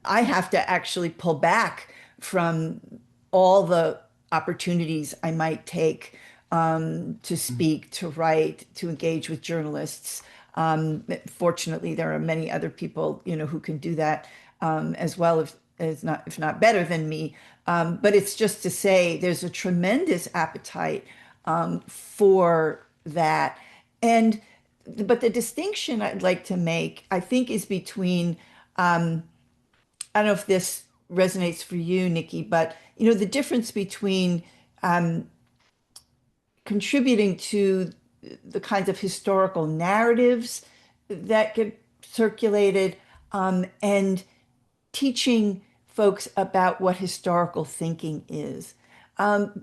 Speaker 2: I have to actually pull back from all the opportunities I might take to speak, to write, to engage with journalists. Fortunately, there are many other people, who can do that as well, as not, if not better than me. But it's just to say there's a tremendous appetite for that. And but the distinction I'd like to make, I think, is between I don't know if this resonates for you, Nikki, but the difference between contributing to the kinds of historical narratives that get circulated, and teaching folks about what historical thinking is.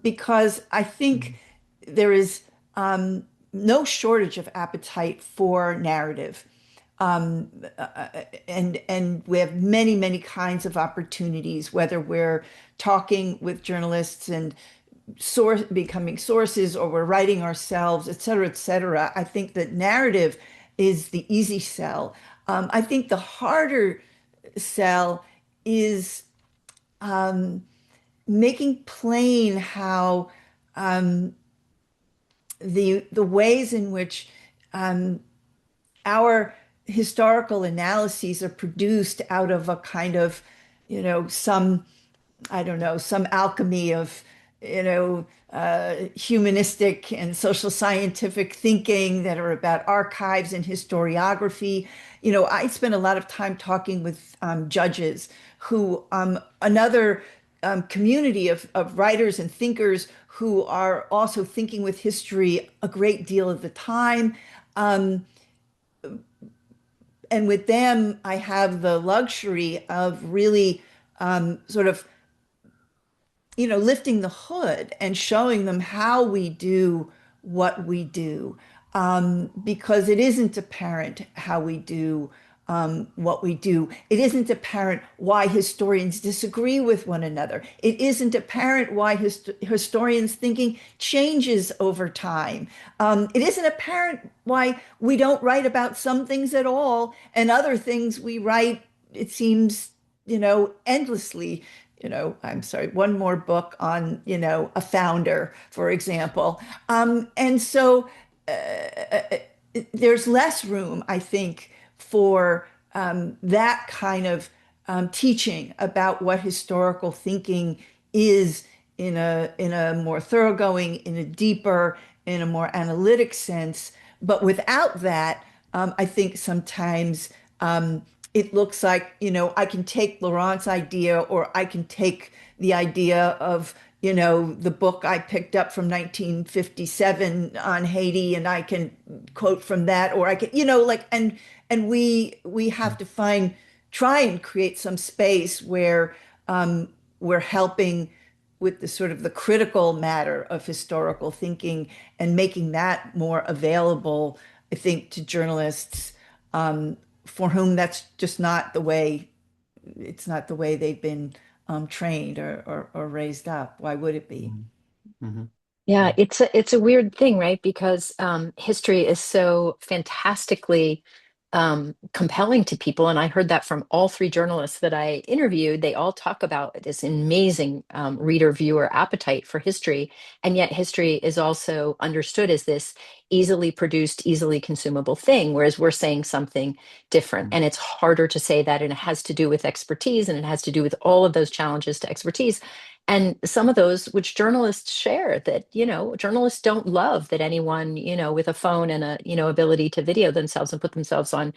Speaker 2: Because I think there is no shortage of appetite for narrative. And we have many, many kinds of opportunities, whether we're talking with journalists and becoming sources, or we're writing ourselves, et cetera, et cetera. I think that narrative is the easy sell. I think the harder sell is making plain how the ways in which our historical analyses are produced out of a kind of, some, I don't know, some alchemy of, humanistic and social scientific thinking that are about archives and historiography. I spend a lot of time talking with judges who, another community of writers and thinkers who are also thinking with history a great deal of the time. And with them, I have the luxury of really sort of, lifting the hood and showing them how we do what we do, because it isn't apparent how we do what we do. It isn't apparent why historians disagree with one another. It isn't apparent why historians' thinking changes over time. It isn't apparent why we don't write about some things at all, and other things we write, it seems, endlessly. I'm sorry, one more book on, a founder, for example. And so there's less room, I think, for that kind of teaching about what historical thinking is in a more thoroughgoing, in a deeper, in a more analytic sense. But without that, I think sometimes it looks like, I can take Laurent's idea, or I can take the idea of, the book I picked up from 1957 on Haiti, and I can quote from that, or I can, and we have to try and create some space where we're helping with the sort of the critical matter of historical thinking, and making that more available, I think, to journalists for whom that's just not the way, it's not the way they've been trained or raised up. Why would it be?
Speaker 4: Mhm. Mhm.
Speaker 1: Yeah,
Speaker 4: Yeah.
Speaker 1: it's a weird thing, right? Because history is so fantastically compelling to people, and I heard that from all three journalists that I interviewed. They all talk about this amazing reader-viewer appetite for history, and yet history is also understood as this easily produced, easily consumable thing, whereas we're saying something different, and it's harder to say that, and it has to do with expertise, and it has to do with all of those challenges to expertise. And some of those which journalists share, that journalists don't love that anyone with a phone and a ability to video themselves and put themselves on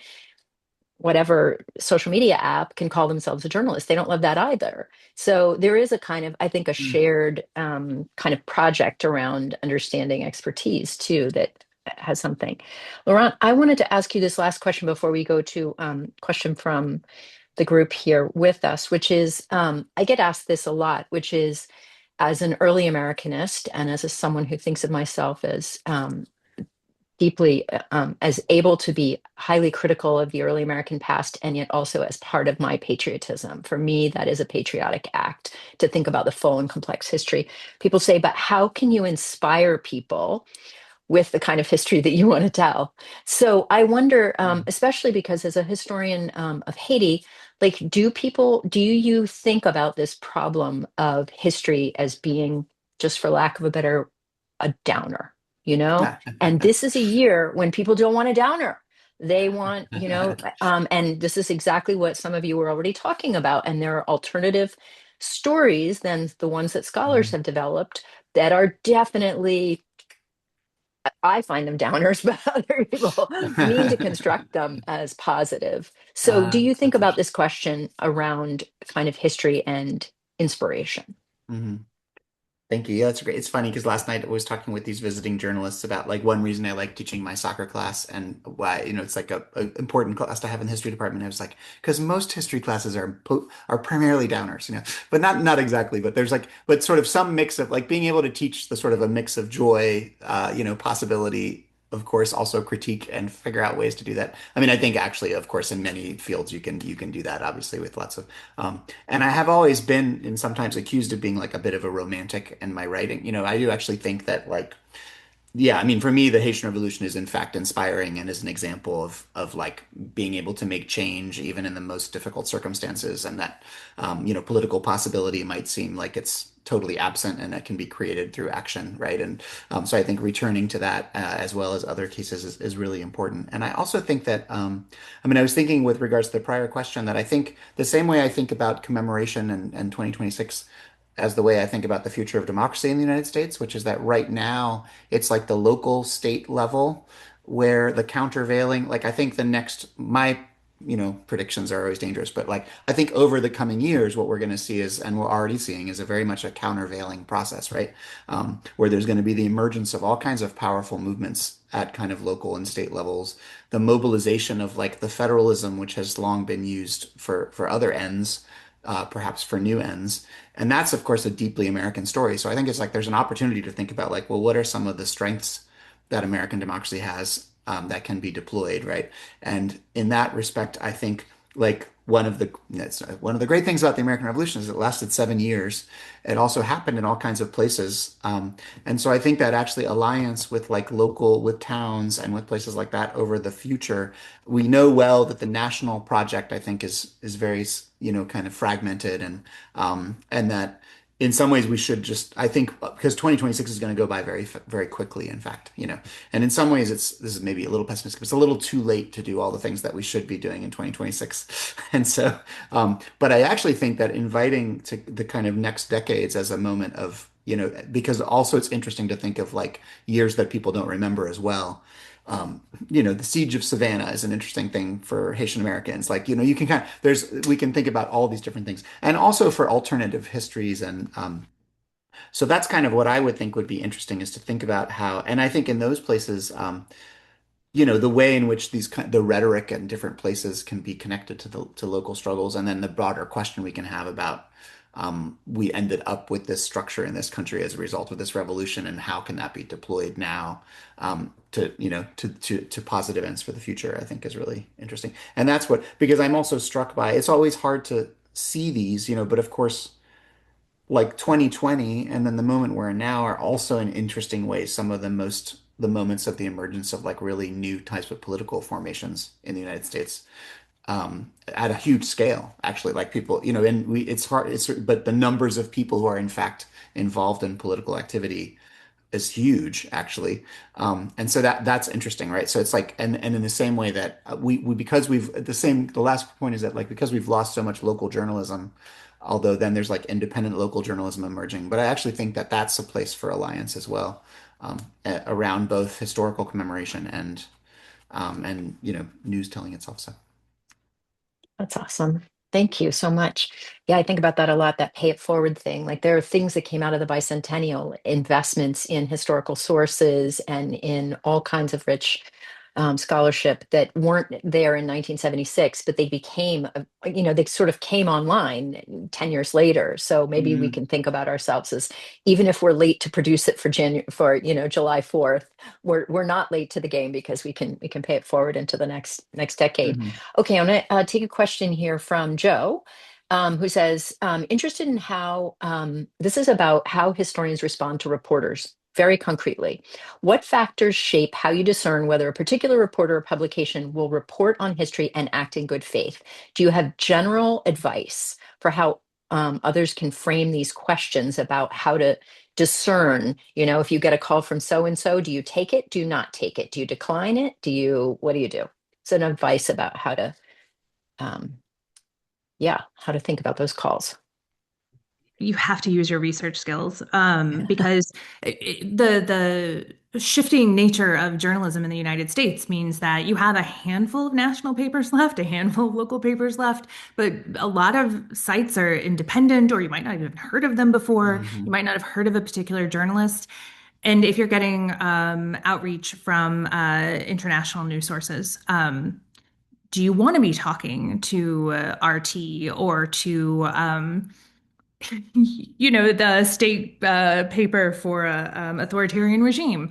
Speaker 1: whatever social media app can call themselves a journalist. They don't love that either. So there is a kind of, I think, a
Speaker 4: Mhm.
Speaker 1: shared kind of project around understanding expertise too, that has something. Laurent, I wanted to ask you this last question before we go to question from the group here with us, which is, I get asked this a lot, which is, as an early Americanist and as someone who thinks of myself as deeply as able to be highly critical of the early American past, and yet also as part of my patriotism. For me, that is a patriotic act to think about the full and complex history. People say, but how can you inspire people with the kind of history that you want to tell? So I wonder, especially because as a historian of Haiti, like, do you think about this problem of history as being, just for lack of a better, a downer, you know? And this is a year when people don't want a downer. They want, and this is exactly what some of you were already talking about. And there are alternative stories than the ones that scholars
Speaker 4: Mhm.
Speaker 1: have developed that are definitely, I find them downers, but other people mean to construct them as positive. So, do you think
Speaker 4: That's
Speaker 1: about
Speaker 4: interesting.
Speaker 1: this question around kind of history and inspiration?
Speaker 4: Mhm. Thank you. Yeah, that's great. It's funny because last night I was talking with these visiting journalists about like one reason I like teaching my soccer class and why, it's like a important class to have in the history department. I was like, because most history classes are primarily downers, but not exactly, but there's like, but sort of some mix of like being able to teach the sort of a mix of joy, possibility, of course, also critique and figure out ways to do that. I mean, I think actually, of course, in many fields you can do that, obviously, with lots of and I have always been and sometimes accused of being like a bit of a romantic in my writing. I do actually think that like yeah, I mean, for me, the Haitian Revolution is in fact inspiring and is an example of like being able to make change even in the most difficult circumstances, and that political possibility might seem like it's totally absent and it can be created through action, right? And so I think returning to that as well as other cases is really important. And I also think that I mean, I was thinking with regards to the prior question that I think the same way I think about commemoration and 2026 as the way I think about the future of democracy in the United States, which is that right now it's like the local state level where the countervailing, like I think the next, my, predictions are always dangerous, but like I think over the coming years, what we're going to see is, and we're already seeing, is a very much a countervailing process, right? Where there's going to be the emergence of all kinds of powerful movements at kind of local and state levels, the mobilization of like the federalism, which has long been used for other ends, perhaps for new ends. And that's, of course, a deeply American story. So I think it's like there's an opportunity to think about like, well, what are some of the strengths that American democracy has that can be deployed, right? And in that respect, I think like one of the great things about the American Revolution is it lasted 7 years. It also happened in all kinds of places, and so I think that actually alliance with like local, with towns and with places like that over the future, we know well that the national project I think is very kind of fragmented and that in some ways we should just I think because 2026 is going to go by very quickly in fact and in some ways this is maybe a little pessimistic, but it's a little too late to do all the things that we should be doing in 2026. And so but I actually think that inviting to the kind of next decades as a moment of because also it's interesting to think of like years that people don't remember as well. The siege of Savannah is an interesting thing for Haitian Americans. Like, you can we can think about all these different things and also for alternative histories. And so that's kind of what I would think would be interesting is to think about how, and I think in those places, the way in which the rhetoric in different places can be connected to local struggles, and then the broader question we can have about we ended up with this structure in this country as a result of this revolution, and how can that be deployed now to positive ends for the future, I think is really interesting. And that's what because I'm also struck by it's always hard to see these, but of course. like 2020 and then the moment we're in now are also in interesting ways some of the moments of the emergence of like really new types of political formations in the United States, at a huge scale, actually. Like people, and it's hard, but the numbers of people who are in fact involved in political activity is huge, actually. And so that's interesting, right? So it's like, and in the same way that we because the last point is that like because we've lost so much local journalism, although then there's like independent local journalism emerging, but I actually think that that's a place for alliance as well, around both historical commemoration and news telling itself. So.
Speaker 1: That's awesome. Thank you so much. Yeah, I think about that a lot, that pay it forward thing. Like there are things that came out of the bicentennial, investments in historical sources and in all kinds of rich scholarship that weren't there in 1976, but they became, they sort of came online 10 years later. So maybe we
Speaker 4: Mm,
Speaker 1: can think about ourselves as, even if we're late to produce it for July 4th, we're not late to the game because we can pay it forward into the next decade.
Speaker 4: mhm.
Speaker 1: Okay, I'm going to take a question here from Joe, who says, interested in how this is about how historians respond to reporters very concretely. What factors shape how you discern whether a particular reporter or publication will report on history and act in good faith? Do you have general advice for how others can frame these questions about how to discern, if you get a call from so and so, do you take it? Do you not take it? Do you decline it? What do you do? Some advice about um, how to think about those calls.
Speaker 3: You have to use your research skills, because the shifting nature of journalism in the United States means that you have a handful of national papers left, a handful of local papers left, but a lot of sites are independent, or you might not have even heard of them before. You
Speaker 4: Mhm.
Speaker 3: might not have heard of a particular journalist. And if you're getting outreach from international news sources, do you want to be talking to RT or to the state paper for a authoritarian regime?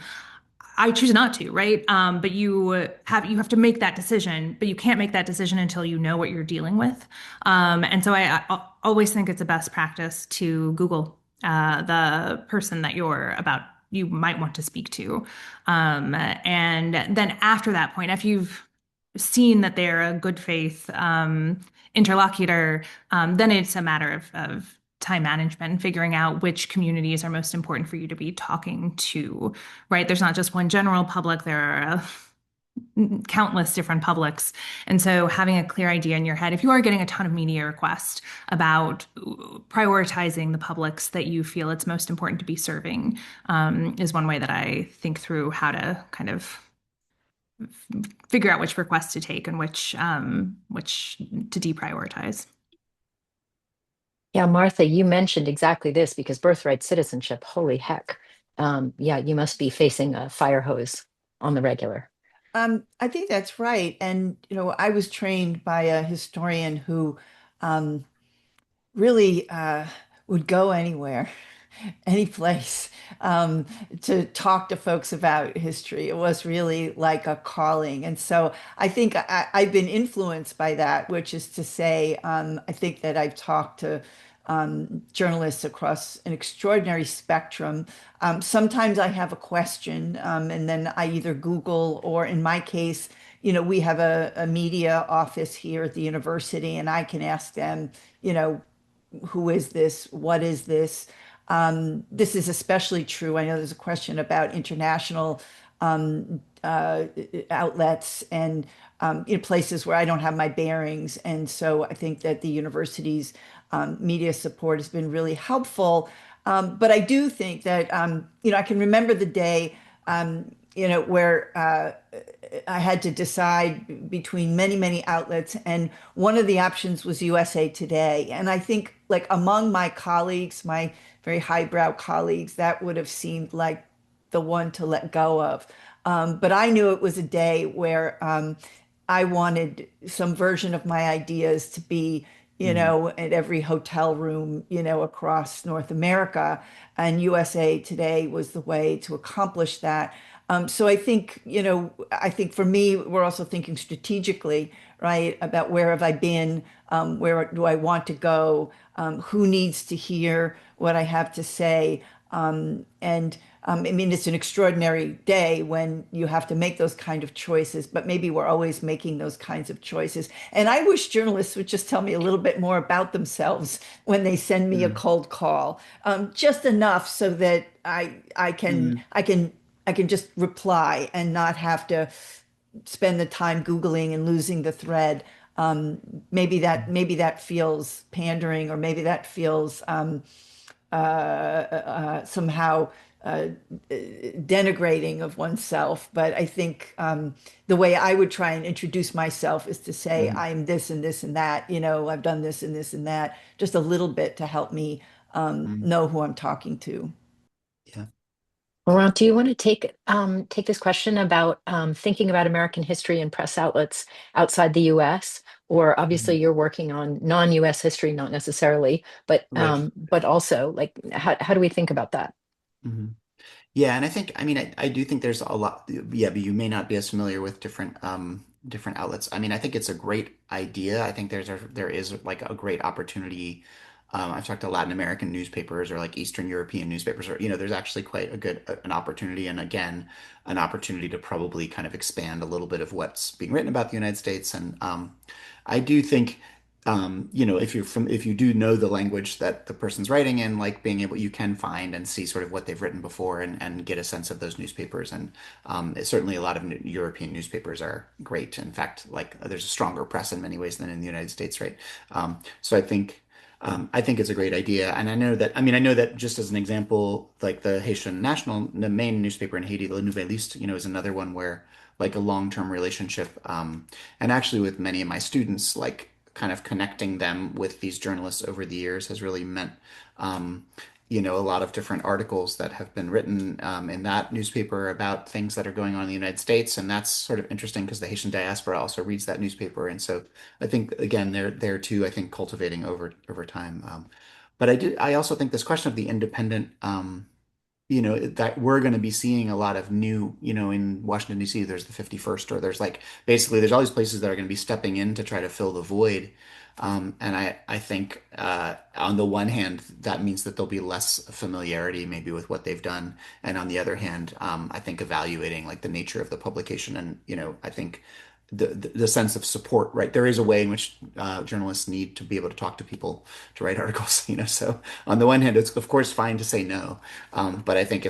Speaker 3: I choose not to, right? But you have to make that decision, but you can't make that decision until you know what you're dealing with. And so I always think it's a best practice to Google the person that you might want to speak to. And then after that point, if you've seen that they're a good faith interlocutor, then it's a matter of time management and figuring out which communities are most important for you to be talking to, right? There's not just one general public, there are countless different publics. And so having a clear idea in your head, if you are getting a ton of media requests about prioritizing the publics that you feel it's most important to be serving, is one way that I think through how to kind of figure out which requests to take and which to deprioritize.
Speaker 1: Yeah, Martha, you mentioned exactly this because birthright citizenship, holy heck. Yeah, you must be facing a fire hose on the regular.
Speaker 2: I think that's right. And, I was trained by a historian who um, really would go anywhere, any place, to talk to folks about history. It was really like a calling. And so I think I've been influenced by that, which is to say, I think that I've talked to journalists across an extraordinary spectrum. Sometimes I have a question, and then I either Google or, in my case, we have a media office here at the university, and I can ask them, you know, who is this? What is this? This is especially true. I know there's a question about international outlets and places where I don't have my bearings. And so I think that the university's media support has been really helpful. But I do think that, I can remember the day, where I had to decide between many, many outlets, and one of the options was USA Today. And I think, like, among my colleagues, my very highbrow colleagues, that would have seemed like the one to let go of. But I knew it was a day where I wanted some version of my ideas to be,
Speaker 4: Mhm.
Speaker 2: at every hotel room, across North America. And USA Today was the way to accomplish that. So I think, I think for me, we're also thinking strategically, right, about where have I been, where do I want to go, who needs to hear what I have to say. And I mean, it's an extraordinary day when you have to make those kind of choices, but maybe we're always making those kinds of choices. And I wish journalists would just tell me a little bit more about themselves when they send me a
Speaker 4: Mm,
Speaker 2: cold call, just enough so that
Speaker 4: mm,
Speaker 2: I can just reply and not have to spend the time Googling and losing the thread. Maybe that feels pandering, or maybe that feels somehow uh, denigrating of oneself. But I think the way I would try and introduce myself is to say,
Speaker 4: mm,
Speaker 2: I'm this and this and that, I've done this and this and that, just a little bit to help me
Speaker 4: mm.
Speaker 2: know who I'm talking to.
Speaker 4: Yeah.
Speaker 1: Laurent, do you want to take this question about thinking about American history and press outlets outside the U.S.? Or obviously
Speaker 4: Mhm.
Speaker 1: you're working on non-U.S. history, not necessarily,
Speaker 4: Right.
Speaker 1: but also like how do we think about that?
Speaker 4: Mhm. Yeah, and I think, I mean, I do think there's a lot, yeah, but you may not be as familiar with different outlets. I mean, I think it's a great idea. I think there is like a great opportunity. I've talked to Latin American newspapers or like Eastern European newspapers, or there's actually quite an opportunity, and again, an opportunity to probably kind of expand a little bit of what's being written about the United States. And I do think if you do know the language that the person's writing in, like being able, you can find and see sort of what they've written before and get a sense of those newspapers. And certainly a lot of European newspapers are great. In fact, like there's a stronger press in many ways than in the United States, right? So I think it's a great idea. And I know that just as an example, like the Haitian National, the main newspaper in Haiti, Le Nouvelliste, is another one where like a long-term relationship. And actually with many of my students, like kind of connecting them with these journalists over the years has really meant, um, a lot of different articles that have been written in that newspaper about things that are going on in the United States. And that's sort of interesting because the Haitian diaspora also reads that newspaper. And so I think, again, they're there too, I think, cultivating over time. But I also think this question of the independent, that we're going to be seeing a lot of new, in Washington, D.C., there's the 51st, or there's like basically there's all these places that are going to be stepping in to try to fill the void. And I think on the one hand, that means that there'll be less familiarity maybe with what they've done. And on the other hand, I think evaluating like the nature of the publication and, I think the sense of support, right? There is a way in which journalists need to be able to talk to people to write articles, So on the one hand, it's of course fine to say no, but I think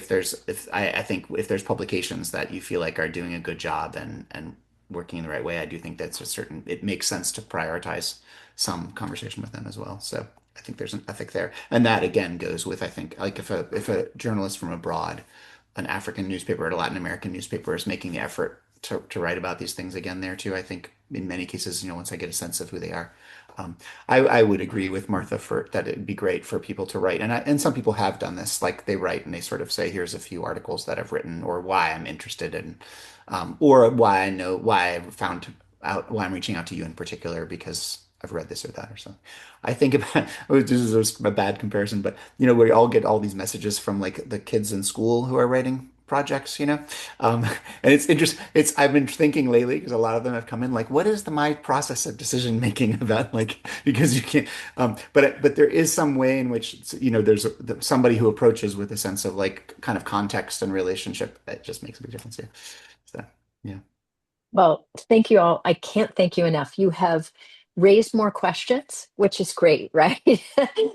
Speaker 4: I think if there's publications that you feel like are doing a good job and working in the right way, I do think it makes sense to prioritize some conversation with them as well. So I think there's an ethic there, and that again goes with I think like if a journalist from abroad, an African newspaper or a Latin American newspaper is making the effort to write about these things again there too. I think in many cases, once I get a sense of who they are, um, I would agree with Martha for that it'd be great for people to write, and some people have done this. Like they write and they sort of say, "Here's a few articles that I've written, or why I'm interested in, or why I know why I found out why I'm reaching out to you in particular because I've read this or that or something." I think about this is a bad comparison, but we all get all these messages from like the kids in school who are writing projects, um, and it's interesting. I've been thinking lately because a lot of them have come in like, what is my process of decision making about like because you can't. But there is some way in which there's somebody who approaches with a sense of like kind of context and relationship that just makes a big difference. Yeah. So yeah.
Speaker 1: Well, thank you all. I can't thank you enough. You have raised more questions, which is great, right?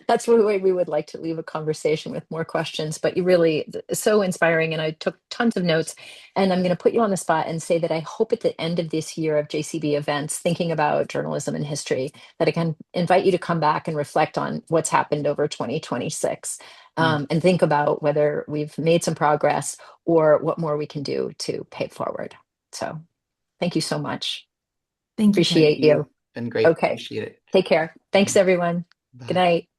Speaker 1: That's the way we would like to leave a conversation with more questions. But you really so inspiring, and I took tons of notes. And I'm going to put you on the spot and say that I hope at the end of this year of JCB events, thinking about journalism and history, that I can invite you to come back and reflect on what's happened over 2026,
Speaker 4: Mm.
Speaker 1: and think about whether we've made some progress or what more we can do to pay it forward. So. Thank you so much.
Speaker 3: Thank you,
Speaker 4: Thank
Speaker 3: Karen.
Speaker 1: Appreciate
Speaker 4: you.
Speaker 1: you.
Speaker 4: Been great.
Speaker 1: Okay.
Speaker 4: Appreciate it.
Speaker 1: Take care. Thanks,
Speaker 4: Mhm.
Speaker 1: everyone. Good
Speaker 4: Bye.
Speaker 1: night.